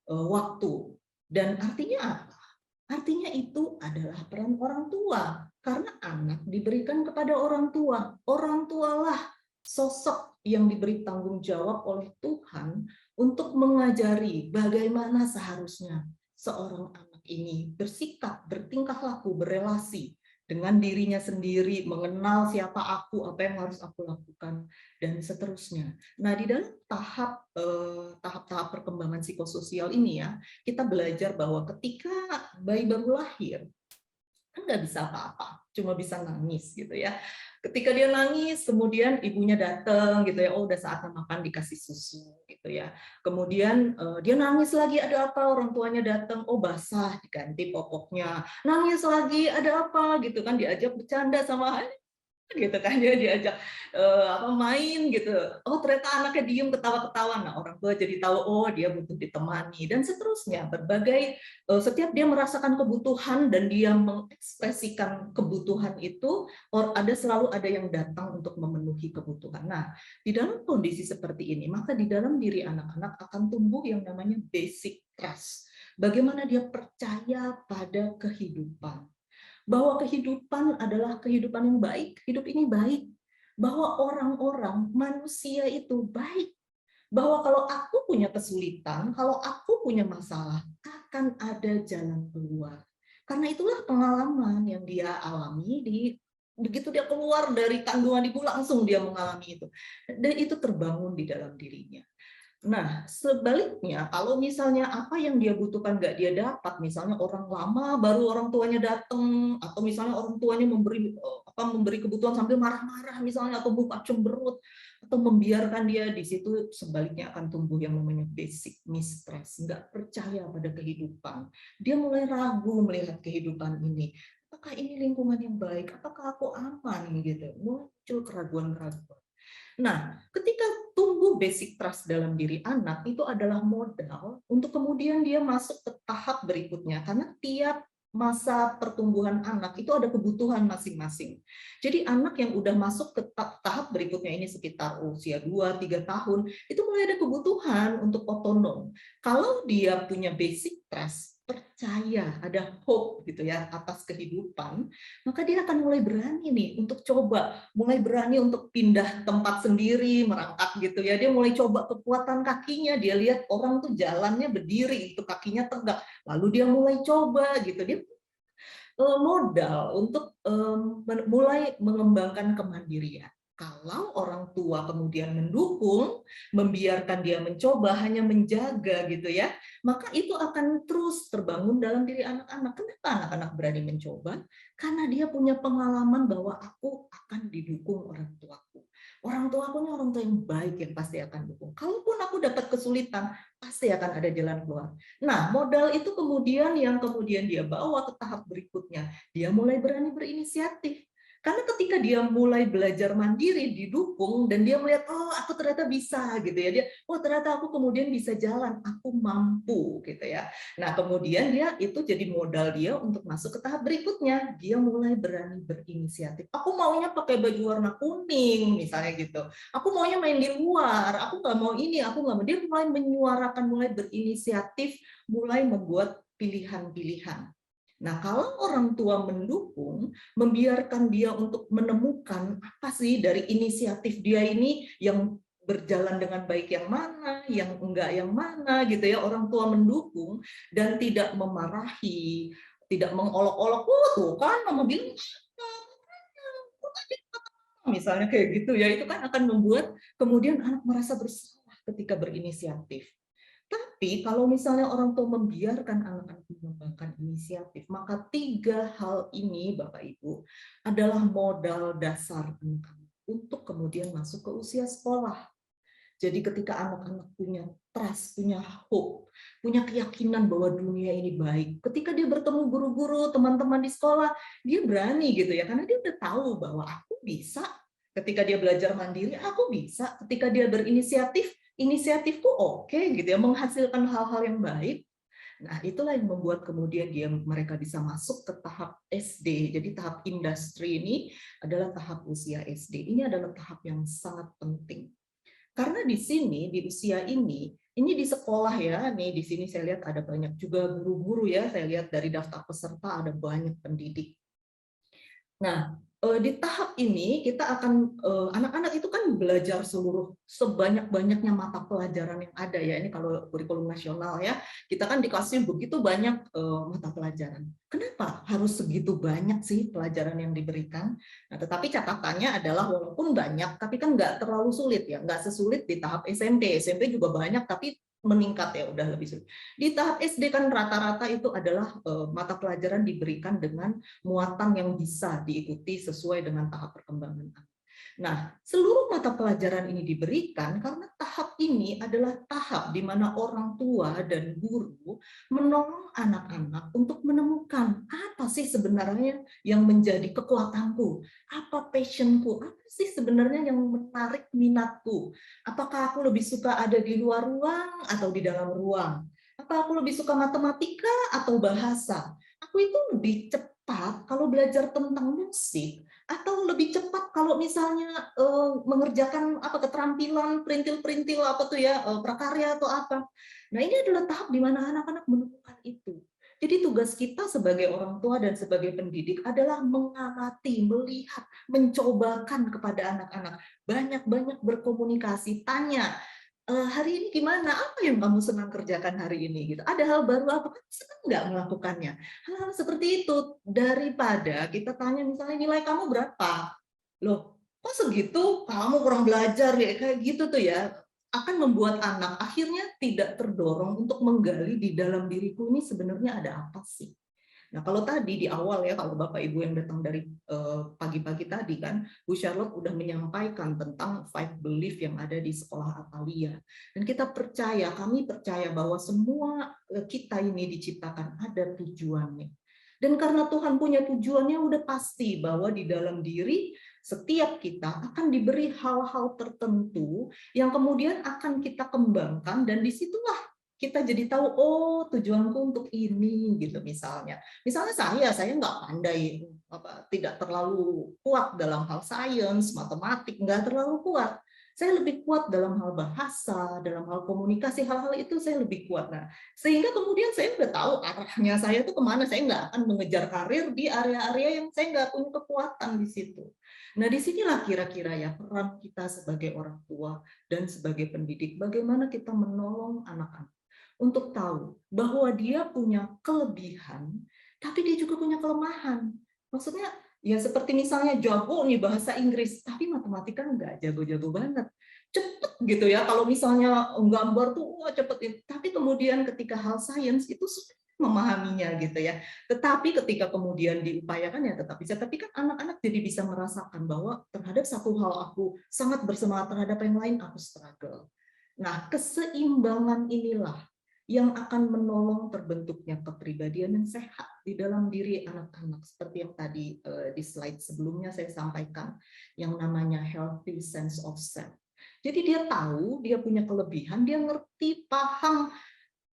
waktu. Dan artinya apa? Artinya itu adalah peran orang tua. Karena anak diberikan kepada orang tua. Orang tualah sosok yang diberi tanggung jawab oleh Tuhan untuk mengajari bagaimana seharusnya seorang anak ini bersikap, bertingkah laku, berelasi dengan dirinya sendiri, mengenal siapa aku, apa yang harus aku lakukan, dan seterusnya. Nah, di dalam tahap-tahap perkembangan psikososial ini ya, kita belajar bahwa ketika bayi baru lahir, kan nggak bisa apa-apa, cuma bisa nangis gitu ya. Ketika dia nangis, kemudian ibunya datang gitu ya, oh udah saatnya makan, dikasih susu gitu ya. Kemudian dia nangis lagi, ada apa? Orang tuanya datang, oh basah, diganti popoknya. Nangis lagi, ada apa? Gitu kan, diajak bercanda sama gitu kan, dia diajak main gitu. Oh ternyata anaknya diem ketawa-ketawa. Nah orang tua jadi tahu, oh dia butuh ditemani, dan seterusnya. Berbagai setiap dia merasakan kebutuhan dan dia mengekspresikan kebutuhan itu, selalu ada yang datang untuk memenuhi kebutuhan. Nah di dalam kondisi seperti ini, maka di dalam diri anak-anak akan tumbuh yang namanya basic trust. Bagaimana dia percaya pada kehidupan, bahwa kehidupan adalah kehidupan yang baik, hidup ini baik, bahwa orang-orang, manusia itu baik, bahwa kalau aku punya kesulitan, kalau aku punya masalah, akan ada jalan keluar. Karena itulah pengalaman yang dia alami begitu dia keluar dari kandungan ibu, langsung dia mengalami itu. Dan itu terbangun di dalam dirinya. Nah, sebaliknya, kalau misalnya apa yang dia butuhkan nggak dia dapat, misalnya orang lama baru orang tuanya datang, atau misalnya orang tuanya memberi kebutuhan sambil marah-marah misalnya, atau buka cemberut, atau membiarkan dia di situ, sebaliknya akan tumbuh yang namanya basic mistrust, nggak percaya pada kehidupan. Dia mulai ragu melihat kehidupan ini. Apakah ini lingkungan yang baik? Apakah aku aman? Gitu. Muncul keraguan-keraguan. Nah, ketika tumbuh basic trust dalam diri anak, itu adalah modal untuk kemudian dia masuk ke tahap berikutnya. Karena tiap masa pertumbuhan anak itu ada kebutuhan masing-masing. Jadi anak yang udah masuk ke tahap berikutnya ini sekitar usia 2-3 tahun, itu mulai ada kebutuhan untuk otonom. Kalau dia punya basic trust, percaya, ada hope gitu ya atas kehidupan, maka dia akan mulai berani nih untuk coba, mulai berani untuk pindah tempat sendiri, merangkak gitu ya. Dia mulai coba kekuatan kakinya, dia lihat orang tuh jalannya berdiri, itu kakinya tegak. Lalu dia mulai coba gitu. Dia modal untuk mulai mengembangkan kemandirian. Kalau orang tua kemudian mendukung, membiarkan dia mencoba, hanya menjaga gitu ya, maka itu akan terus terbangun dalam diri anak-anak. Kenapa anak-anak berani mencoba? Karena dia punya pengalaman bahwa aku akan didukung orang tuaku. Orang tuaku ini orang tua yang baik yang pasti akan dukung. Kalaupun aku dapat kesulitan, pasti akan ada jalan keluar. Nah, modal itu kemudian dia bawa ke tahap berikutnya. Dia mulai berani berinisiatif. Karena ketika dia mulai belajar mandiri, didukung, dan dia melihat, oh aku ternyata bisa gitu ya. Dia, oh ternyata aku kemudian bisa jalan, aku mampu gitu ya. Nah kemudian dia itu jadi modal dia untuk masuk ke tahap berikutnya. Dia mulai berani berinisiatif. Aku maunya pakai baju warna kuning misalnya gitu. Aku maunya main di luar, aku nggak mau ini, aku nggak mau. Dia mulai menyuarakan, mulai berinisiatif, mulai membuat pilihan-pilihan. Nah, kalau orang tua mendukung, membiarkan dia untuk menemukan apa sih dari inisiatif dia ini yang berjalan dengan baik yang mana, yang enggak yang mana gitu ya. Orang tua mendukung dan tidak memarahi, tidak mengolok-olok, oh tuh kan mama bilang misalnya kayak gitu ya, itu kan akan membuat kemudian anak merasa bersalah ketika berinisiatif. Tapi kalau misalnya orang tua membiarkan anak-anak mengembangkan inisiatif, maka 3 hal ini Bapak Ibu adalah modal dasar anak-anak untuk kemudian masuk ke usia sekolah. Jadi ketika anak-anak punya trust, punya hope, punya keyakinan bahwa dunia ini baik, ketika dia bertemu guru-guru, teman-teman di sekolah, dia berani gitu ya, karena dia udah tahu bahwa aku bisa. Ketika dia belajar mandiri, aku bisa. Ketika dia berinisiatif, inisiatifku oke gitu ya, menghasilkan hal-hal yang baik. Nah, itulah yang membuat kemudian mereka bisa masuk ke tahap SD. Jadi tahap industri ini adalah tahap usia SD. Ini adalah tahap yang sangat penting. Karena di sini, di usia ini di sekolah ya, nih di sini saya lihat ada banyak juga guru-guru ya, saya lihat dari daftar peserta ada banyak pendidik. Nah, di tahap ini kita akan anak-anak itu kan belajar sebanyak-banyaknya mata pelajaran yang ada ya. Ini kalau kurikulum nasional ya, kita kan dikasih begitu banyak mata pelajaran. Kenapa harus segitu banyak sih pelajaran yang diberikan? Nah, tetapi catatannya adalah walaupun banyak, tapi kan nggak terlalu sulit ya, nggak sesulit di tahap SMP. SMP juga banyak, tapi meningkat ya, udah lebih sulit. Di tahap SD kan rata-rata itu adalah mata pelajaran diberikan dengan muatan yang bisa diikuti sesuai dengan tahap perkembangan anak. Nah, seluruh mata pelajaran ini diberikan karena tahap ini adalah tahap di mana orang tua dan guru menolong anak-anak untuk menemukan apa sih sebenarnya yang menjadi kekuatanku, apa passionku, apa sih sebenarnya yang menarik minatku. Apakah aku lebih suka ada di luar ruang atau di dalam ruang? Apa aku lebih suka matematika atau bahasa? Aku itu lebih cepat kalau belajar tentang musik, atau lebih cepat kalau misalnya mengerjakan keterampilan perintil-perintil prakarya atau apa. Nah, ini adalah tahap di mana anak-anak menemukan itu. Jadi tugas kita sebagai orang tua dan sebagai pendidik adalah mengamati, melihat, mencobakan kepada anak-anak. Banyak-banyak berkomunikasi, tanya, hari ini gimana? Apa yang kamu senang kerjakan hari ini? Gitu. Ada hal baru apa? Kamu senang nggak melakukannya? Hal-hal seperti itu, daripada kita tanya misalnya nilai kamu berapa? Loh, kok segitu? Kamu kurang belajar ya, kayak gitu tuh ya. Akan membuat anak akhirnya tidak terdorong untuk menggali di dalam diriku ini sebenarnya ada apa sih? Nah, kalau tadi di awal ya, kalau Bapak Ibu yang datang dari pagi-pagi tadi kan, Bu Charlotte udah menyampaikan tentang 5 belief yang ada di sekolah Atalia. Dan kita percaya, kami percaya bahwa semua kita ini diciptakan ada tujuannya. Dan karena Tuhan punya tujuannya, udah pasti bahwa di dalam diri setiap kita akan diberi hal-hal tertentu yang kemudian akan kita kembangkan, dan disitulah kita jadi tahu, oh tujuanku untuk ini gitu misalnya. Misalnya saya nggak pandai, tidak terlalu kuat dalam hal sains, matematik, nggak terlalu kuat. Saya lebih kuat dalam hal bahasa, dalam hal komunikasi, hal-hal itu saya lebih kuat. Nah, sehingga kemudian saya udah tahu arahnya saya tuh kemana. Saya nggak akan mengejar karir di area-area yang saya nggak punya kekuatan di situ. Nah, disinilah kira-kira ya peran kita sebagai orang tua dan sebagai pendidik, bagaimana kita menolong anak-anak untuk tahu bahwa dia punya kelebihan, tapi dia juga punya kelemahan. Maksudnya, ya seperti misalnya jago nih bahasa Inggris, tapi matematika nggak jago-jago banget. Cepet gitu ya, kalau misalnya gambar tuh wah cepet. Tapi kemudian ketika hal sains itu sulit memahaminya gitu ya. Tetapi ketika kemudian diupayakan ya tetap bisa. Tapi kan anak-anak jadi bisa merasakan bahwa terhadap satu hal aku sangat bersemangat, terhadap yang lain aku struggle. Nah, keseimbangan inilah yang akan menolong terbentuknya kepribadian yang sehat di dalam diri anak-anak, seperti yang tadi di slide sebelumnya saya sampaikan, yang namanya healthy sense of self. Jadi dia tahu, dia punya kelebihan, dia ngerti, paham,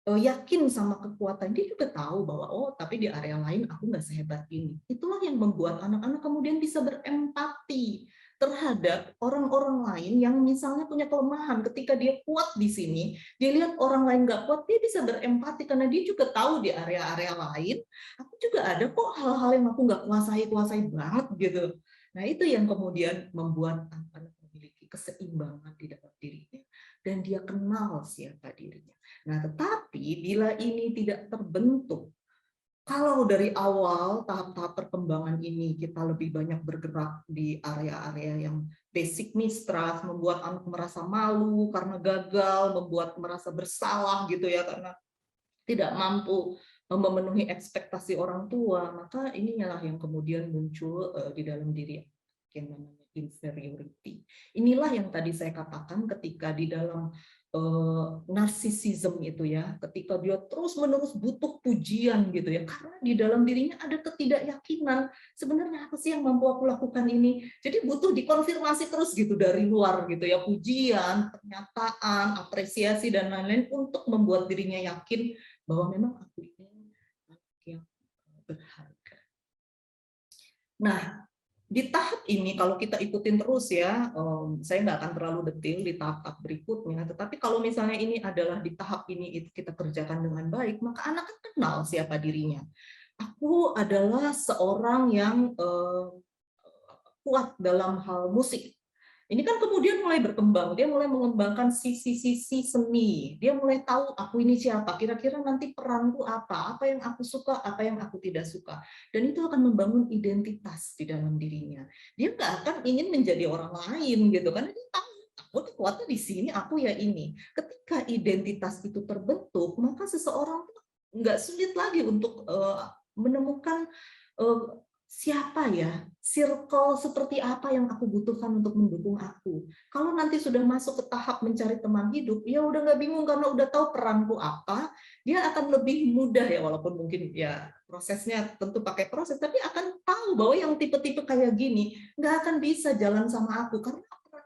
yakin sama kekuatan, dia juga tahu bahwa oh tapi di area lain aku nggak sehebat ini. Itulah yang membuat anak-anak kemudian bisa berempati terhadap orang-orang lain yang misalnya punya kelemahan. Ketika dia kuat di sini, dia lihat orang lain nggak kuat, dia bisa berempati karena dia juga tahu di area-area lain, aku juga ada kok hal-hal yang aku nggak kuasai banget gitu. Nah, itu yang kemudian membuat anak-anak memiliki keseimbangan di dalam dirinya dan dia kenal siapa dirinya. Nah, tetapi bila ini tidak terbentuk, kalau dari awal tahap-tahap perkembangan ini kita lebih banyak bergerak di area-area yang basic mistrust, membuat anak merasa malu karena gagal, membuat merasa bersalah gitu ya karena tidak mampu memenuhi ekspektasi orang tua, maka inilah yang kemudian muncul di dalam diri yang namanya inferiority. Inilah yang tadi saya katakan ketika di dalam narsisism itu ya, ketika dia terus-menerus butuh pujian gitu ya, karena di dalam dirinya ada ketidakyakinan, sebenarnya apa sih yang mampu aku lakukan ini? Jadi butuh dikonfirmasi terus gitu dari luar gitu ya, pujian, pernyataan, apresiasi dan lain-lain untuk membuat dirinya yakin bahwa memang aku ini anak yang berharga. Nah, di tahap ini kalau kita ikutin terus ya, saya nggak akan terlalu detail di tahap-tahap berikutnya, tetapi kalau misalnya ini adalah di tahap ini itu kita kerjakan dengan baik, maka anak kan kenal siapa dirinya. Aku adalah seorang yang kuat dalam hal musik. Ini kan kemudian mulai berkembang, dia mulai mengembangkan sisi-sisi seni, dia mulai tahu aku ini siapa, kira-kira nanti peranku apa yang aku suka, apa yang aku tidak suka. Dan itu akan membangun identitas di dalam dirinya. Dia nggak akan ingin menjadi orang lain gitu, karena dia tahu, aku tuh kuatnya di sini, aku ya ini. Ketika identitas itu terbentuk, maka seseorang nggak sulit lagi untuk menemukan siapa ya, circle seperti apa yang aku butuhkan untuk mendukung aku. Kalau nanti sudah masuk ke tahap mencari teman hidup, ya udah nggak bingung karena udah tahu peranku apa, dia akan lebih mudah ya, walaupun mungkin ya prosesnya tentu pakai proses, tapi akan tahu bahwa yang tipe-tipe kayak gini nggak akan bisa jalan sama aku, karena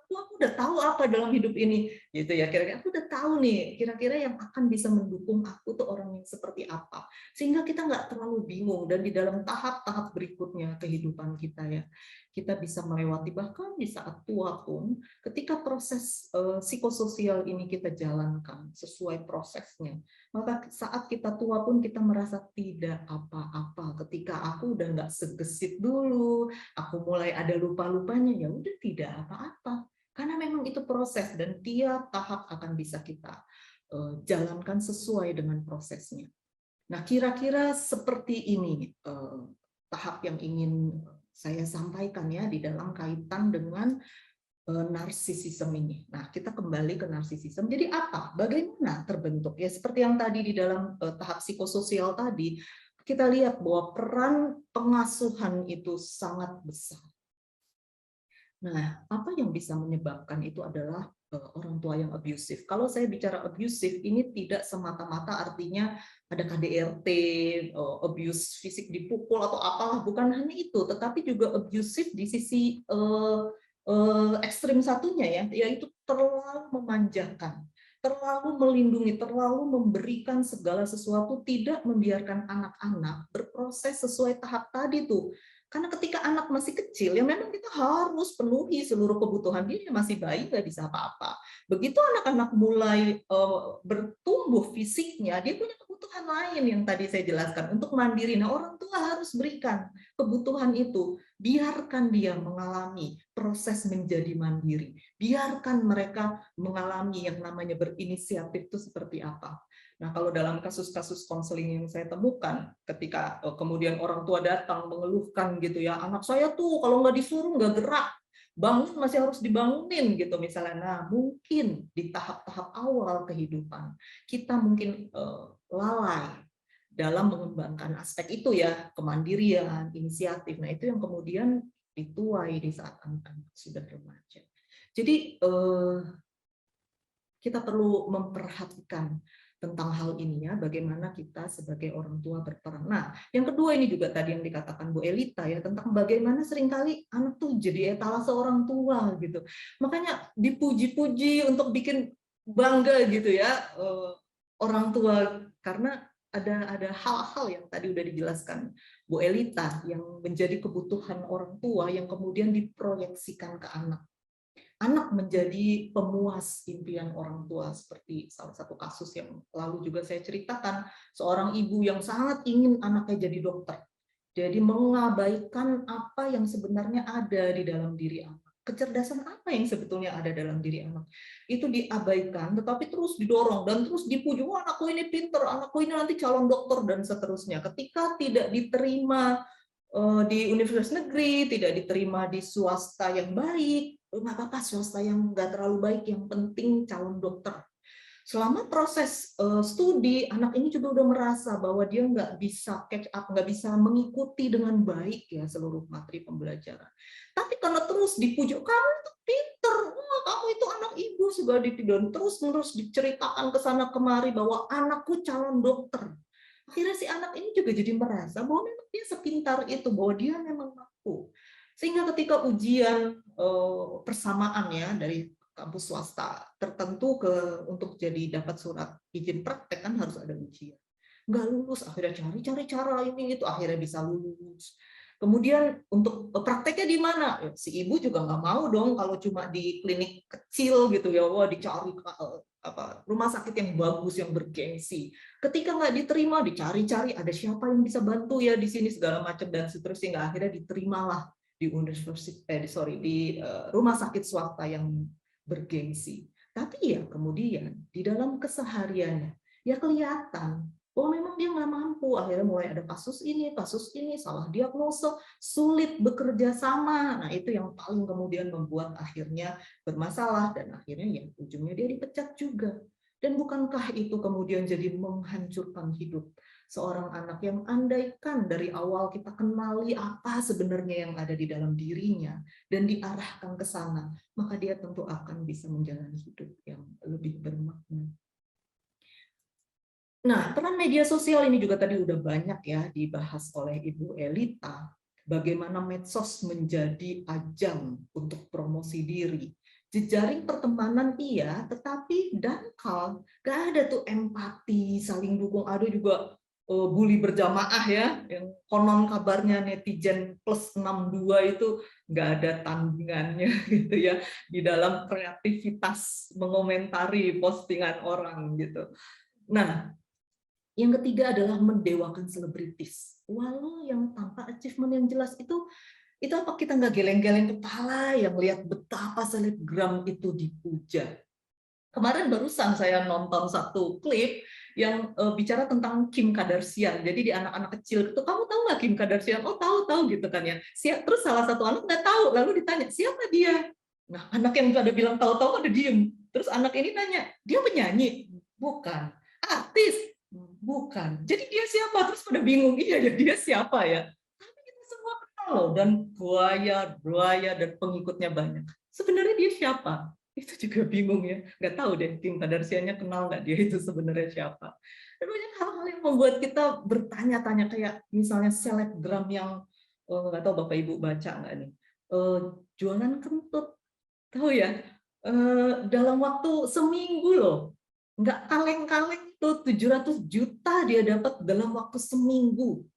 aku udah tahu apa dalam hidup ini, gitu ya. Kira-kira aku udah tahu nih, kira-kira yang akan bisa mendukung aku tuh orang yang seperti apa, sehingga kita nggak terlalu bingung. Dan di dalam tahap-tahap berikutnya kehidupan kita ya, kita bisa melewati bahkan di saat tua pun, ketika proses psikososial ini kita jalankan sesuai prosesnya, maka saat kita tua pun kita merasa tidak apa-apa. Ketika aku udah nggak segesit dulu, aku mulai ada lupa-lupanya, ya udah tidak apa-apa. Karena memang itu proses dan tiap tahap akan bisa kita jalankan sesuai dengan prosesnya. Nah, kira-kira seperti ini tahap yang ingin saya sampaikan ya di dalam kaitan dengan narsisisme ini. Nah, kita kembali ke narsisisme. Jadi apa? Bagaimana terbentuk? Ya seperti yang tadi di dalam tahap psikososial tadi, kita lihat bahwa peran pengasuhan itu sangat besar. Nah, apa yang bisa menyebabkan itu adalah orang tua yang abusive. Kalau saya bicara abusive, ini tidak semata-mata artinya ada KDRT, abuse fisik dipukul atau apalah, bukan hanya itu, tetapi juga abusive di sisi ekstrim satunya ya, yaitu terlalu memanjakan, terlalu melindungi, terlalu memberikan segala sesuatu, tidak membiarkan anak-anak berproses sesuai tahap tadi tuh. Karena ketika anak masih kecil, ya memang kita harus penuhi seluruh kebutuhan dia, masih bayi nggak bisa apa-apa. Begitu anak-anak mulai bertumbuh fisiknya, dia punya kebutuhan lain yang tadi saya jelaskan untuk mandiri. Nah, orang tua harus berikan kebutuhan itu, biarkan dia mengalami proses menjadi mandiri, biarkan mereka mengalami yang namanya berinisiatif itu seperti apa. Nah, kalau dalam kasus-kasus konseling yang saya temukan, ketika kemudian orang tua datang mengeluhkan gitu ya, anak saya tuh kalau nggak disuruh nggak gerak, bangun masih harus dibangunin gitu misalnya. Nah, mungkin di tahap-tahap awal kehidupan kita mungkin lalai dalam mengembangkan aspek itu ya, kemandirian, inisiatif. Nah, itu yang kemudian dituai di saat anak-anak sudah remaja. Jadi kita perlu memperhatikan tentang hal ini ya, bagaimana kita sebagai orang tua berperan. Nah, yang kedua ini juga tadi yang dikatakan Bu Elita ya, tentang bagaimana seringkali anak tuh jadi etalase orang tua gitu. Makanya dipuji-puji untuk bikin bangga gitu ya orang tua, karena ada hal-hal yang tadi udah dijelaskan Bu Elita yang menjadi kebutuhan orang tua yang kemudian diproyeksikan ke anak. Anak menjadi pemuas impian orang tua, seperti salah satu kasus yang lalu juga saya ceritakan, seorang ibu yang sangat ingin anaknya jadi dokter. Jadi mengabaikan apa yang sebenarnya ada di dalam diri anak. Kecerdasan apa yang sebetulnya ada dalam diri anak. Itu diabaikan, tetapi terus didorong dan terus dipuji, wah anakku ini pinter, anakku ini nanti calon dokter, dan seterusnya. Ketika tidak diterima di universitas negeri, tidak diterima di swasta yang baik, nggak apa-apa swasta yang nggak terlalu baik, yang penting calon dokter. Selama proses studi, anak ini juga udah merasa bahwa dia nggak bisa catch up, nggak bisa mengikuti dengan baik ya seluruh materi pembelajaran. Tapi karena terus dipujuk, kamu itu pinter, wah, kamu itu anak ibu, sudah dan terus-menerus diceritakan ke sana kemari bahwa anakku calon dokter. Akhirnya si anak ini juga jadi merasa bahwa memang dia sepintar itu, bahwa dia memang mampu. Sehingga ketika ujian persamaan ya dari kampus swasta tertentu untuk jadi dapat surat izin praktek kan harus ada ujian. Nggak lulus, akhirnya cari-cari cara ini itu, akhirnya bisa lulus. Kemudian untuk prakteknya di mana? Ya, si ibu juga nggak mau dong kalau cuma di klinik kecil gitu ya, wah dicari rumah sakit yang bagus, yang bergengsi. Ketika nggak diterima, dicari-cari ada siapa yang bisa bantu ya di sini segala macam dan seterusnya, nggak akhirnya diterimalah di rumah sakit swasta yang bergengsi. Tapi ya kemudian di dalam kesehariannya ya kelihatan bahwa memang dia nggak mampu. Akhirnya mulai ada kasus ini, salah diagnosa, sulit bekerja sama. Nah itu yang paling kemudian membuat akhirnya bermasalah dan akhirnya ya ujungnya dia dipecat juga. Dan bukankah itu kemudian jadi menghancurkan hidup seorang anak yang andaikan dari awal kita kenali apa sebenarnya yang ada di dalam dirinya dan diarahkan ke sana, maka dia tentu akan bisa menjalani hidup yang lebih bermakna. Nah, peran media sosial ini juga tadi udah banyak ya dibahas oleh Ibu Elita. Bagaimana medsos menjadi ajang untuk promosi diri. Jejaring pertemanan iya, tetapi dangkal. Gak ada tuh empati, saling dukung. Ada juga bully berjamaah ya, yang konon kabarnya netizen plus 62 itu nggak ada tandingannya gitu ya di dalam kreativitas mengomentari postingan orang gitu. Nah, yang ketiga adalah mendewakan selebritis. Walau yang tanpa achievement yang jelas itu apa kita nggak geleng-geleng kepala yang lihat betapa selebgram itu dipuja. Kemarin barusan saya nonton satu klip yang bicara tentang Kim Kardashian. Jadi di anak-anak kecil itu, kamu tahu nggak Kim Kardashian? Oh tahu gitu kan ya. Terus salah satu anak nggak tahu, lalu ditanya siapa dia. Nah anak yang ada bilang tahu-tahu ada diem. Terus anak ini nanya, dia penyanyi? Bukan. Artis? Bukan. Jadi dia siapa? Terus pada bingung. Iya ya dia siapa ya? Tapi kita semua kenal loh, dan buaya dan pengikutnya banyak. Sebenarnya dia siapa? Itu juga bingung ya, nggak tahu deh Kim Kardashian-nya kenal nggak dia itu sebenarnya siapa. Dan banyak hal-hal yang membuat kita bertanya-tanya, kayak misalnya selebgram yang nggak tahu Bapak Ibu baca nggak nih, jualan kentut, tahu ya, dalam waktu seminggu loh, nggak kaleng-kaleng tuh 700 juta dia dapat dalam waktu seminggu.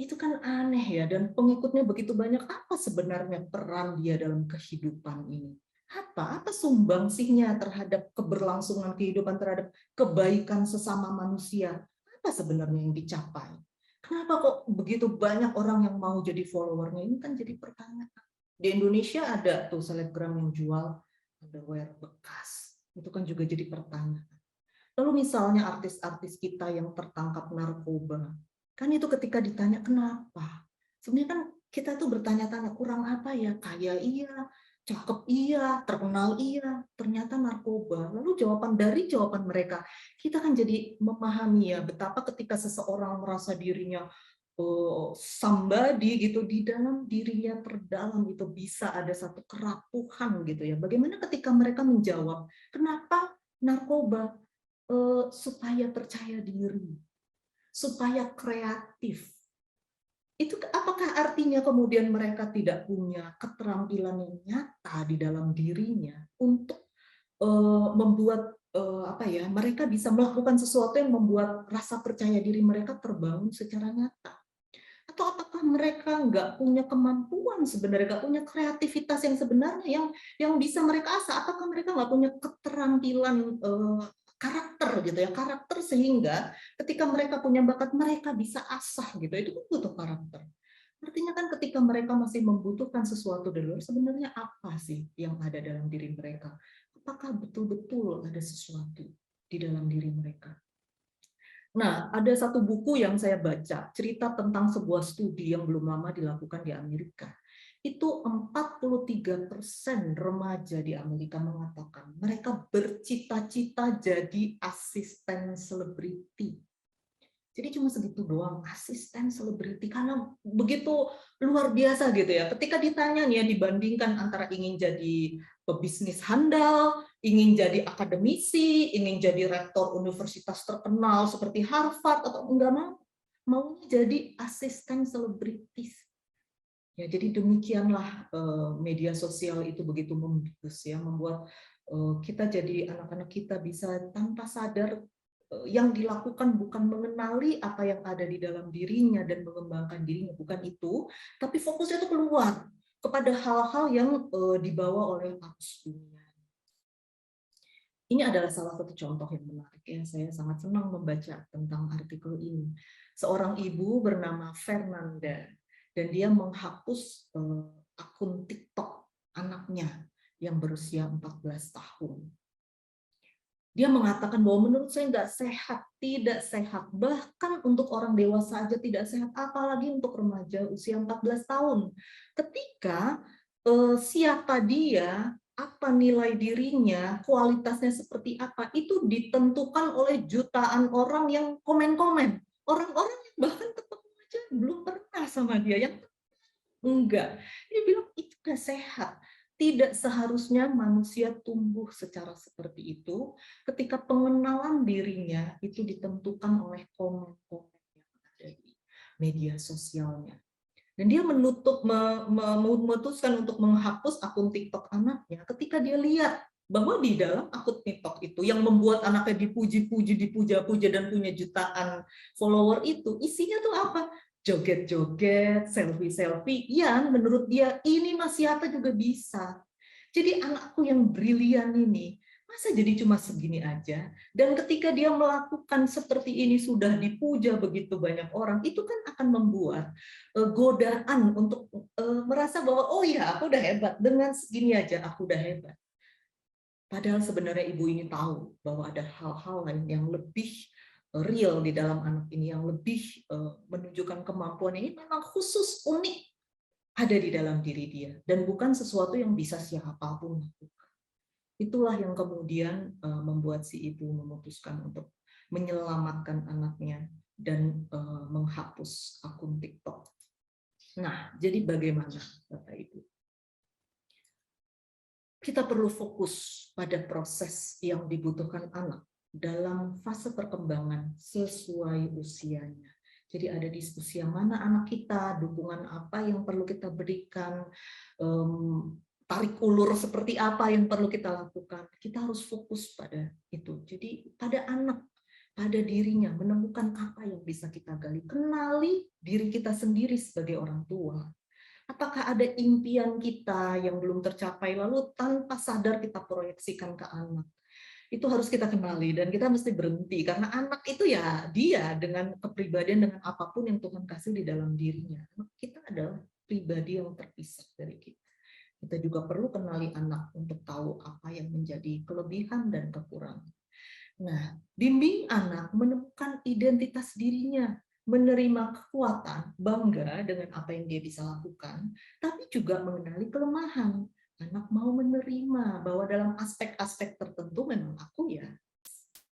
Itu kan aneh ya, dan pengikutnya begitu banyak. Apa sebenarnya peran dia dalam kehidupan ini? Apa sumbangsihnya terhadap keberlangsungan kehidupan, terhadap kebaikan sesama manusia? Apa sebenarnya yang dicapai? Kenapa kok begitu banyak orang yang mau jadi followernya? Ini kan jadi pertanyaan. Di Indonesia ada tuh selebgram yang jual underwear bekas. Itu kan juga jadi pertanyaan. Lalu misalnya artis-artis kita yang tertangkap narkoba, kan itu ketika ditanya kenapa? Sebenarnya kan kita tuh bertanya-tanya, kurang apa ya? Kaya iya, cakep iya, terkenal iya, ternyata narkoba. Lalu dari jawaban mereka, kita kan jadi memahami ya betapa ketika seseorang merasa dirinya somebody gitu, di dalam dirinya terdalam itu bisa ada satu kerapuhan gitu ya. Bagaimana ketika mereka menjawab, kenapa narkoba? Supaya percaya diri, supaya kreatif. Itu apakah artinya kemudian mereka tidak punya keterampilan yang nyata di dalam dirinya untuk membuat mereka bisa melakukan sesuatu yang membuat rasa percaya diri mereka terbangun secara nyata? Atau apakah mereka nggak punya kemampuan sebenarnya, nggak punya kreativitas yang sebenarnya yang bisa mereka asah? Apakah mereka nggak punya keterampilan karakter gitu ya, karakter sehingga ketika mereka punya bakat mereka bisa asah gitu, itu kan butuh karakter. Artinya kan ketika mereka masih membutuhkan sesuatu dari luar, sebenarnya apa sih yang ada dalam diri mereka? Apakah betul-betul ada sesuatu di dalam diri mereka? Nah, ada satu buku yang saya baca, cerita tentang sebuah studi yang belum lama dilakukan di Amerika. itu 43% remaja di Amerika mengatakan mereka bercita-cita jadi asisten selebriti. Jadi cuma segitu doang, asisten selebriti, karena begitu luar biasa gitu ya. Ketika ditanya nih ya, dibandingkan antara ingin jadi pebisnis handal, ingin jadi akademisi, ingin jadi rektor universitas terkenal seperti Harvard, atau enggak maunya jadi asisten selebritis. Ya, jadi demikianlah media sosial itu begitu membius ya, membuat kita jadi anak-anak kita bisa tanpa sadar yang dilakukan bukan mengenali apa yang ada di dalam dirinya dan mengembangkan dirinya, bukan itu, tapi fokusnya itu keluar kepada hal-hal yang dibawa oleh arus dunia. Ini adalah salah satu contoh yang menarik ya. Saya sangat senang membaca tentang artikel ini. Seorang ibu bernama Fernanda, dan dia menghapus akun TikTok anaknya yang berusia 14 tahun. Dia mengatakan bahwa menurut saya nggak sehat, tidak sehat. Bahkan untuk orang dewasa aja tidak sehat, apalagi untuk remaja usia 14 tahun. Ketika siapa dia, apa nilai dirinya, kualitasnya seperti apa, itu ditentukan oleh jutaan orang yang komen-komen. Orang-orang yang bahkan ketemu aja belum pernah sama dia, yang enggak. Dia bilang itu nggak sehat. Tidak seharusnya manusia tumbuh secara seperti itu ketika pengenalan dirinya itu ditentukan oleh komen-komen yang ada di media sosialnya. Dan dia memutuskan untuk menghapus akun TikTok anaknya ketika dia lihat bahwa di dalam akun TikTok itu yang membuat anaknya dipuji-puji, dipuja-puja, dan punya jutaan follower itu, isinya tuh apa? Joget-joget, selfie-selfie, yang menurut dia ini masih apa juga bisa. Jadi anakku yang brilian ini, masa jadi cuma segini aja? Dan ketika dia melakukan seperti ini sudah dipuja begitu banyak orang, itu kan akan membuat godaan untuk merasa bahwa oh ya aku udah hebat, dengan segini aja aku udah hebat. Padahal sebenarnya ibu ini tahu bahwa ada hal-hal lain yang lebih real di dalam anak ini, yang lebih menunjukkan kemampuan ini memang khusus, unik, ada di dalam diri dia, dan bukan sesuatu yang bisa siapapun lakukan. Itulah yang kemudian membuat si ibu memutuskan untuk menyelamatkan anaknya dan menghapus akun TikTok. Nah, jadi bagaimana Bapak Ibu? Kita perlu fokus pada proses yang dibutuhkan anak dalam fase perkembangan sesuai usianya. Jadi ada di usia mana anak kita, dukungan apa yang perlu kita berikan, tarik ulur seperti apa yang perlu kita lakukan. Kita harus fokus pada itu. Jadi pada anak, pada dirinya, menemukan apa yang bisa kita gali. Kenali diri kita sendiri sebagai orang tua. Apakah ada impian kita yang belum tercapai, lalu tanpa sadar kita proyeksikan ke anak. Itu harus kita kenali, dan kita mesti berhenti, karena anak itu ya dia dengan kepribadian, dengan apapun yang Tuhan kasih di dalam dirinya. Kita adalah pribadi yang terpisah dari kita. Kita juga perlu kenali anak untuk tahu apa yang menjadi kelebihan dan kekurangan. Nah, bimbing anak menemukan identitas dirinya, menerima kekuatan, bangga dengan apa yang dia bisa lakukan, tapi juga mengenali kelemahan. Anak mau menerima bahwa dalam aspek-aspek tertentu memang aku ya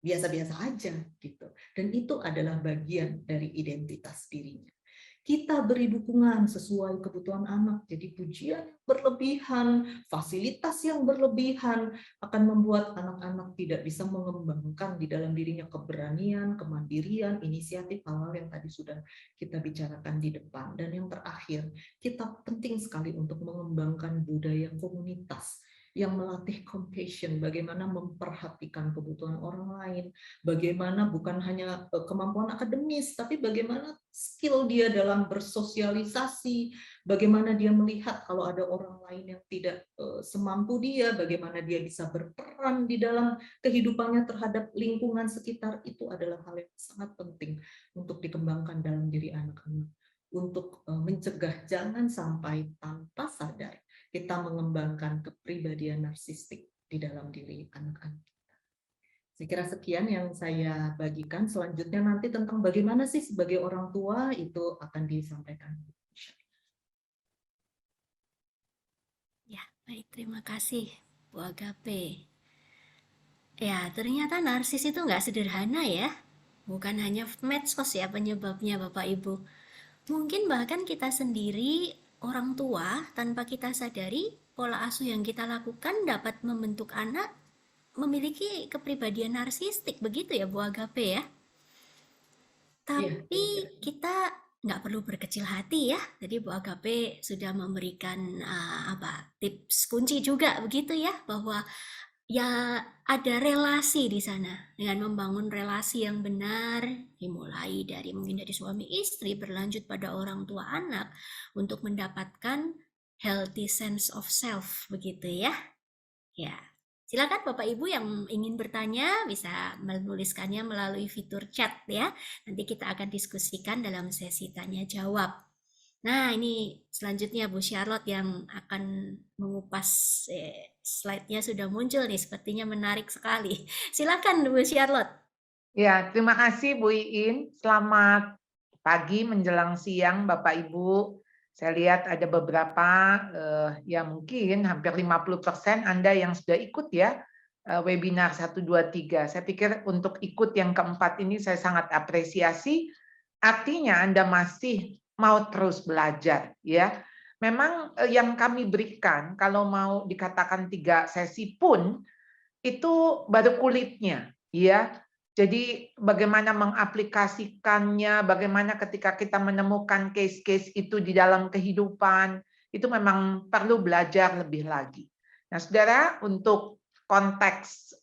biasa-biasa aja gitu. Dan itu adalah bagian dari identitas dirinya. Kita beri dukungan sesuai kebutuhan anak. Jadi pujian yang berlebihan, fasilitas yang berlebihan akan membuat anak-anak tidak bisa mengembangkan di dalam dirinya keberanian, kemandirian, inisiatif, hal-hal yang tadi sudah kita bicarakan di depan. Dan yang terakhir, kita penting sekali untuk mengembangkan budaya komunitas yang melatih compassion, bagaimana memperhatikan kebutuhan orang lain, bagaimana bukan hanya kemampuan akademis, tapi bagaimana skill dia dalam bersosialisasi, bagaimana dia melihat kalau ada orang lain yang tidak semampu dia, bagaimana dia bisa berperan di dalam kehidupannya terhadap lingkungan sekitar. Itu adalah hal yang sangat penting untuk dikembangkan dalam diri anak-anak, untuk mencegah jangan sampai tanpa sadar kita mengembangkan kepribadian narsistik di dalam diri anak-anak kita. Saya kira sekian yang saya bagikan. Selanjutnya nanti tentang bagaimana sih sebagai orang tua itu akan disampaikan. Baik, terima kasih Bu Agape. Ya, ternyata narsis itu nggak sederhana ya. Bukan hanya medsos ya penyebabnya Bapak Ibu. Mungkin bahkan kita sendiri, orang tua, tanpa kita sadari, pola asuh yang kita lakukan dapat membentuk anak memiliki kepribadian narsistik, begitu ya Bu Agape ya. Iya, Tapi kita nggak perlu berkecil hati ya. Jadi Bu Agape sudah memberikan tips kunci juga begitu ya, bahwa ya ada relasi di sana. Dengan membangun relasi yang benar, dimulai dari mungkin dari suami istri, berlanjut pada orang tua anak, untuk mendapatkan healthy sense of self begitu ya. Ya, silakan Bapak Ibu yang ingin bertanya bisa menuliskannya melalui fitur chat ya. Nanti kita akan diskusikan dalam sesi tanya jawab. Nah, ini selanjutnya Bu Charlotte yang akan mengupas slide-nya sudah muncul nih, sepertinya menarik sekali. Silakan Bu Charlotte. Ya, terima kasih Bu Iin. Selamat pagi menjelang siang Bapak Ibu. Saya lihat ada beberapa ya mungkin hampir 50% Anda yang sudah ikut ya webinar 1, 2, 3. Saya pikir untuk ikut yang keempat ini saya sangat apresiasi. Artinya Anda masih mau terus belajar ya. Memang yang kami berikan kalau mau dikatakan 3 sesi pun itu baru kulitnya ya. Jadi bagaimana mengaplikasikannya, bagaimana ketika kita menemukan case-case itu di dalam kehidupan, itu memang perlu belajar lebih lagi. Nah, Saudara, untuk konteks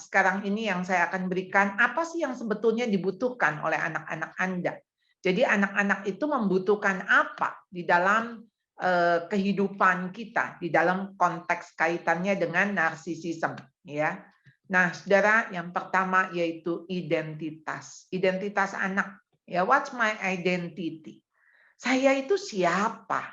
sekarang ini yang saya akan berikan, apa sih yang sebetulnya dibutuhkan oleh anak-anak Anda? Jadi anak-anak itu membutuhkan apa di dalam kehidupan kita, di dalam konteks kaitannya dengan narsisisme, ya. Nah, Saudara, yang pertama yaitu identitas. Identitas anak. Ya, what's my identity? Saya itu siapa?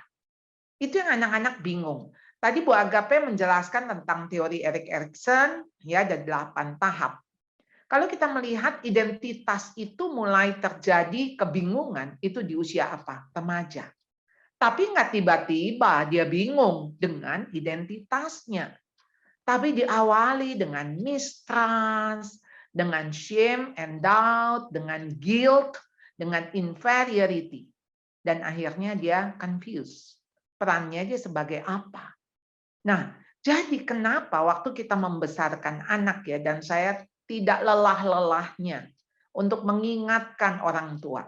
Itu yang anak-anak bingung. Tadi Bu Agape menjelaskan tentang teori Erik Erikson, ya, ada 8 tahap. Kalau kita melihat identitas itu mulai terjadi kebingungan, itu di usia apa? Remaja. Tapi nggak tiba-tiba dia bingung dengan identitasnya. Tapi diawali dengan mistrust, dengan shame and doubt, dengan guilt, dengan inferiority. Dan akhirnya dia confused. Perannya dia sebagai apa? Nah, jadi kenapa waktu kita membesarkan anak ya, dan saya tidak lelah-lelahnya untuk mengingatkan orang tua.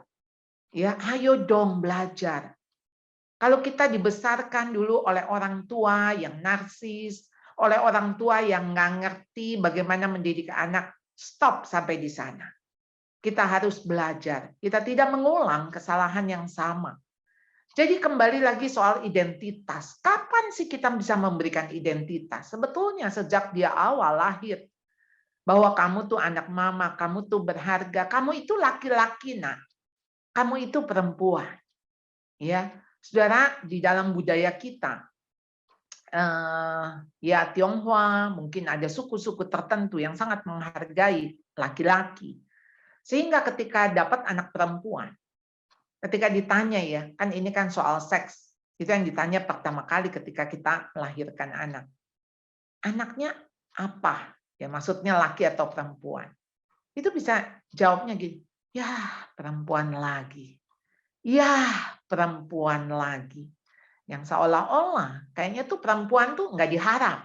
Ya, ayo dong belajar. Kalau kita dibesarkan dulu oleh orang tua yang narsis, oleh orang tua yang nggak ngerti bagaimana mendidik anak, stop sampai di sana. Kita harus belajar. Kita tidak mengulang kesalahan yang sama. Jadi kembali lagi soal identitas. Kapan sih kita bisa memberikan identitas? Sebetulnya sejak dia awal lahir. Bahwa kamu tuh anak mama, kamu tuh berharga, kamu itu laki-laki, nak. Kamu itu perempuan. Ya, Saudara, di dalam budaya kita, ya Tionghoa, mungkin ada suku-suku tertentu yang sangat menghargai laki-laki. Sehingga ketika dapat anak perempuan, ketika ditanya ya, kan ini kan soal seks, itu yang ditanya pertama kali ketika kita melahirkan anak. Anaknya apa? Ya maksudnya laki atau perempuan. Itu bisa jawabnya gini, ya perempuan lagi. Ya perempuan lagi. Yang seolah-olah kayaknya tuh perempuan tuh nggak diharap.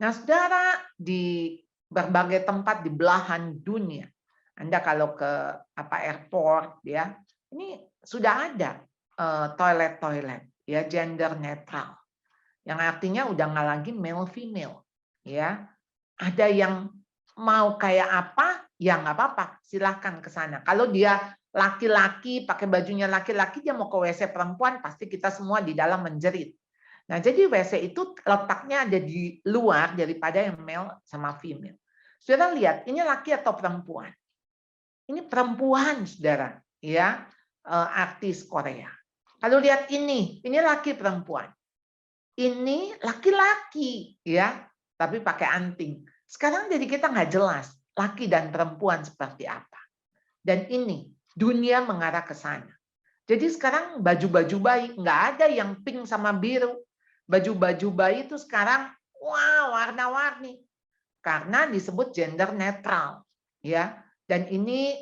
Nah, Saudara, di berbagai tempat di belahan dunia, Anda kalau ke airport ya, ini sudah ada toilet ya gender netral. Yang artinya udah nggak lagi male female ya. Ada yang mau kayak apa, ya nggak apa-apa, silahkan ke sana. Kalau dia laki-laki, pakai bajunya laki-laki, dia mau ke WC perempuan, pasti kita semua di dalam menjerit. Nah, jadi WC itu letaknya ada di luar daripada yang male sama female. Saudara lihat, ini laki atau perempuan? Ini perempuan, Saudara, ya, artis Korea. Kalau lihat ini laki perempuan. Ini laki-laki, ya, tapi pakai anting. Sekarang jadi kita nggak jelas laki dan perempuan seperti apa. Dan ini dunia mengarah ke sana. Jadi sekarang baju-baju baik, nggak ada yang pink sama biru. Baju-baju bayi itu sekarang wow, warna-warni karena disebut gender netral, ya. Dan ini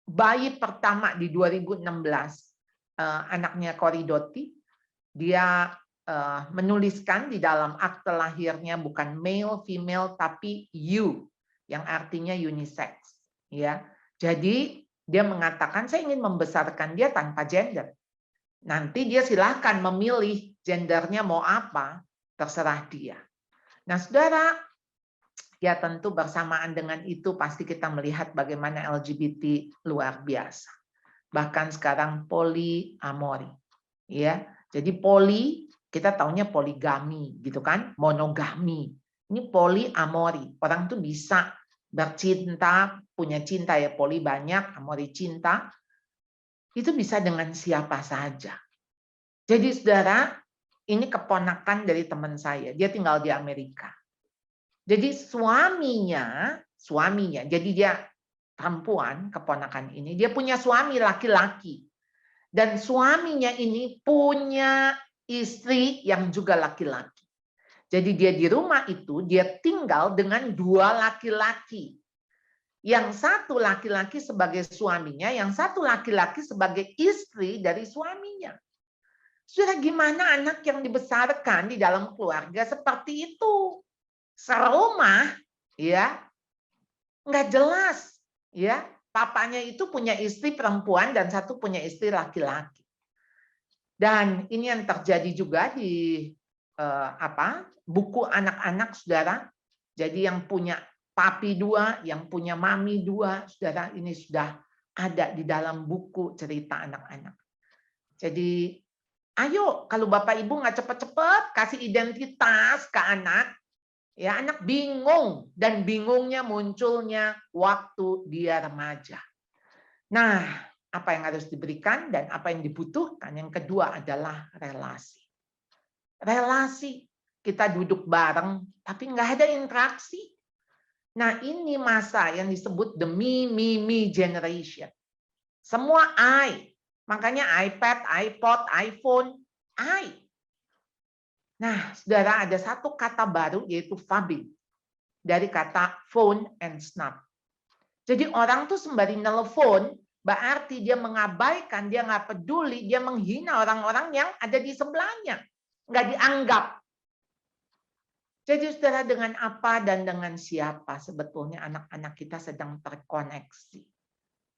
bayi pertama di 2016, anaknya Cory Doty, dia menuliskan di dalam akte lahirnya bukan male, female, tapi you, yang artinya unisex, ya. Jadi dia mengatakan saya ingin membesarkan dia tanpa gender. Nanti dia silahkan memilih gendernya mau apa, terserah dia. Nah, saudara, ya tentu bersamaan dengan itu pasti kita melihat bagaimana LGBT luar biasa. Bahkan sekarang poliamori, ya. Jadi poli kita taunya poligami, gitu kan? Monogami. Ini poliamori. Orang tuh bisa bercinta, punya cinta ya, poli banyak, amori cinta. Itu bisa dengan siapa saja. Jadi saudara, ini keponakan dari teman saya. Dia tinggal di Amerika. Jadi suaminya, jadi dia perempuan, keponakan ini, dia punya suami laki-laki. Dan suaminya ini punya istri yang juga laki-laki. Jadi dia di rumah itu, dia tinggal dengan 2 laki-laki. Yang satu laki-laki sebagai suaminya, yang satu laki-laki sebagai istri dari suaminya. Sudah gimana anak yang dibesarkan di dalam keluarga seperti itu? Serumah, ya, nggak jelas, ya. Papanya itu punya istri perempuan dan satu punya istri laki-laki. Dan ini yang terjadi juga di buku anak-anak, saudara. Jadi yang punya papi 2, yang punya mami 2, saudara, ini sudah ada di dalam buku cerita anak-anak. Jadi, ayo kalau Bapak Ibu nggak cepat-cepat kasih identitas ke anak, ya anak bingung, dan bingungnya munculnya waktu dia remaja. Nah, apa yang harus diberikan dan apa yang dibutuhkan? Yang kedua adalah relasi. Relasi, kita duduk bareng, tapi nggak ada interaksi. Nah, ini masa yang disebut the me generation. Semua I. Makanya iPad, iPod, iPhone, I. Nah, saudara, ada satu kata baru yaitu fubbing. Dari kata phone and snap. Jadi orang tuh sembari nelpon, berarti dia mengabaikan, dia nggak peduli, dia menghina orang-orang yang ada di sebelahnya. Nggak dianggap. Jadi saudara, dengan apa dan dengan siapa sebetulnya anak-anak kita sedang terkoneksi.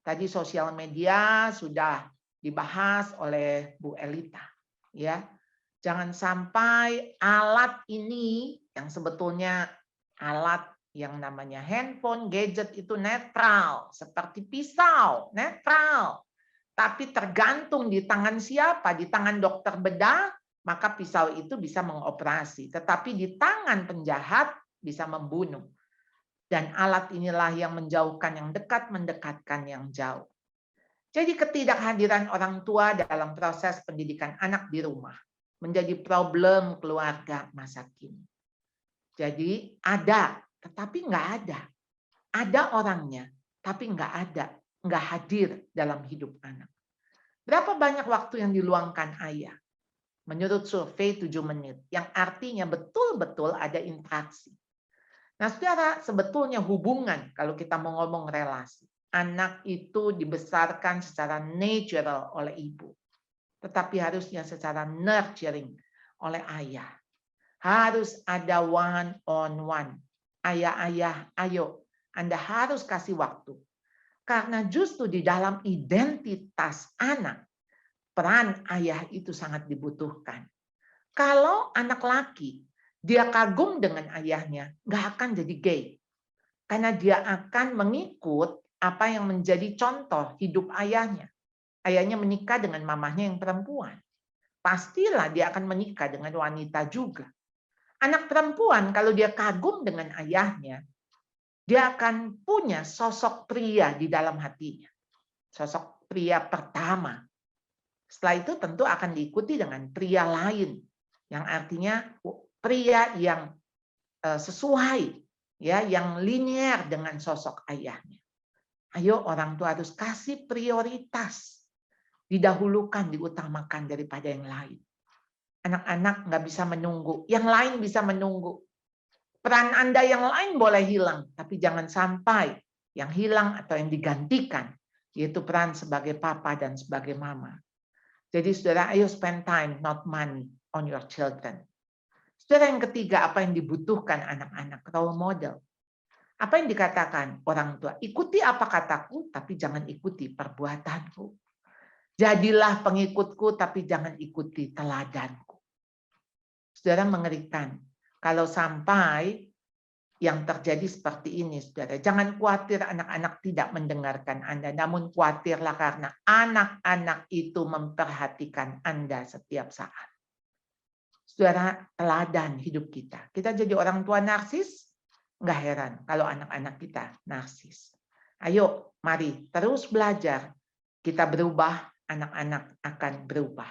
Tadi sosial media sudah dibahas oleh Bu Elita. Ya, jangan sampai alat ini yang sebetulnya alat yang namanya handphone, gadget itu netral. Seperti pisau, netral. Tapi tergantung di tangan siapa, di tangan dokter bedah, maka pisau itu bisa mengoperasi. Tetapi di tangan penjahat bisa membunuh. Dan alat inilah yang menjauhkan yang dekat, mendekatkan yang jauh. Jadi ketidakhadiran orang tua dalam proses pendidikan anak di rumah menjadi problem keluarga masa kini. Jadi ada, tetapi nggak ada. Ada orangnya, tapi nggak ada, nggak hadir dalam hidup anak. Berapa banyak waktu yang diluangkan ayah? Menurut survei 7 menit, yang artinya betul-betul ada interaksi. Nah, saudara, sebetulnya hubungan, kalau kita mau ngomong relasi, anak itu dibesarkan secara natural oleh ibu. Tetapi harusnya secara nurturing oleh ayah. Harus ada one on one. Ayah-ayah, ayo, Anda harus kasih waktu. Karena justru di dalam identitas anak, peran ayah itu sangat dibutuhkan. Kalau anak laki, dia kagum dengan ayahnya, nggak akan jadi gay. Karena dia akan mengikut apa yang menjadi contoh hidup ayahnya. Ayahnya menikah dengan mamahnya yang perempuan. Pastilah dia akan menikah dengan wanita juga. Anak perempuan kalau dia kagum dengan ayahnya, dia akan punya sosok pria di dalam hatinya. Sosok pria pertama. Setelah itu tentu akan diikuti dengan pria lain, yang artinya pria yang sesuai, ya, yang linear dengan sosok ayahnya. Ayo orang tua harus kasih prioritas, didahulukan, diutamakan daripada yang lain. Anak-anak nggak bisa menunggu, yang lain bisa menunggu. Peran Anda yang lain boleh hilang, tapi jangan sampai yang hilang atau yang digantikan, yaitu peran sebagai papa dan sebagai mama. Jadi saudara, ayo spend time, not money, on your children. Saudara, yang ketiga, apa yang dibutuhkan anak-anak? Role model. Apa yang dikatakan orang tua? Ikuti apa kataku, tapi jangan ikuti perbuatanku. Jadilah pengikutku, tapi jangan ikuti teladanku. Saudara, mengerikan. Kalau sampai yang terjadi seperti ini, saudara, jangan khawatir anak-anak tidak mendengarkan Anda, namun khawatirlah karena anak-anak itu memperhatikan Anda setiap saat. Saudara, teladan hidup kita. Kita jadi orang tua narsis, nggak heran kalau anak-anak kita narsis. Ayo, mari terus belajar. Kita berubah, anak-anak akan berubah.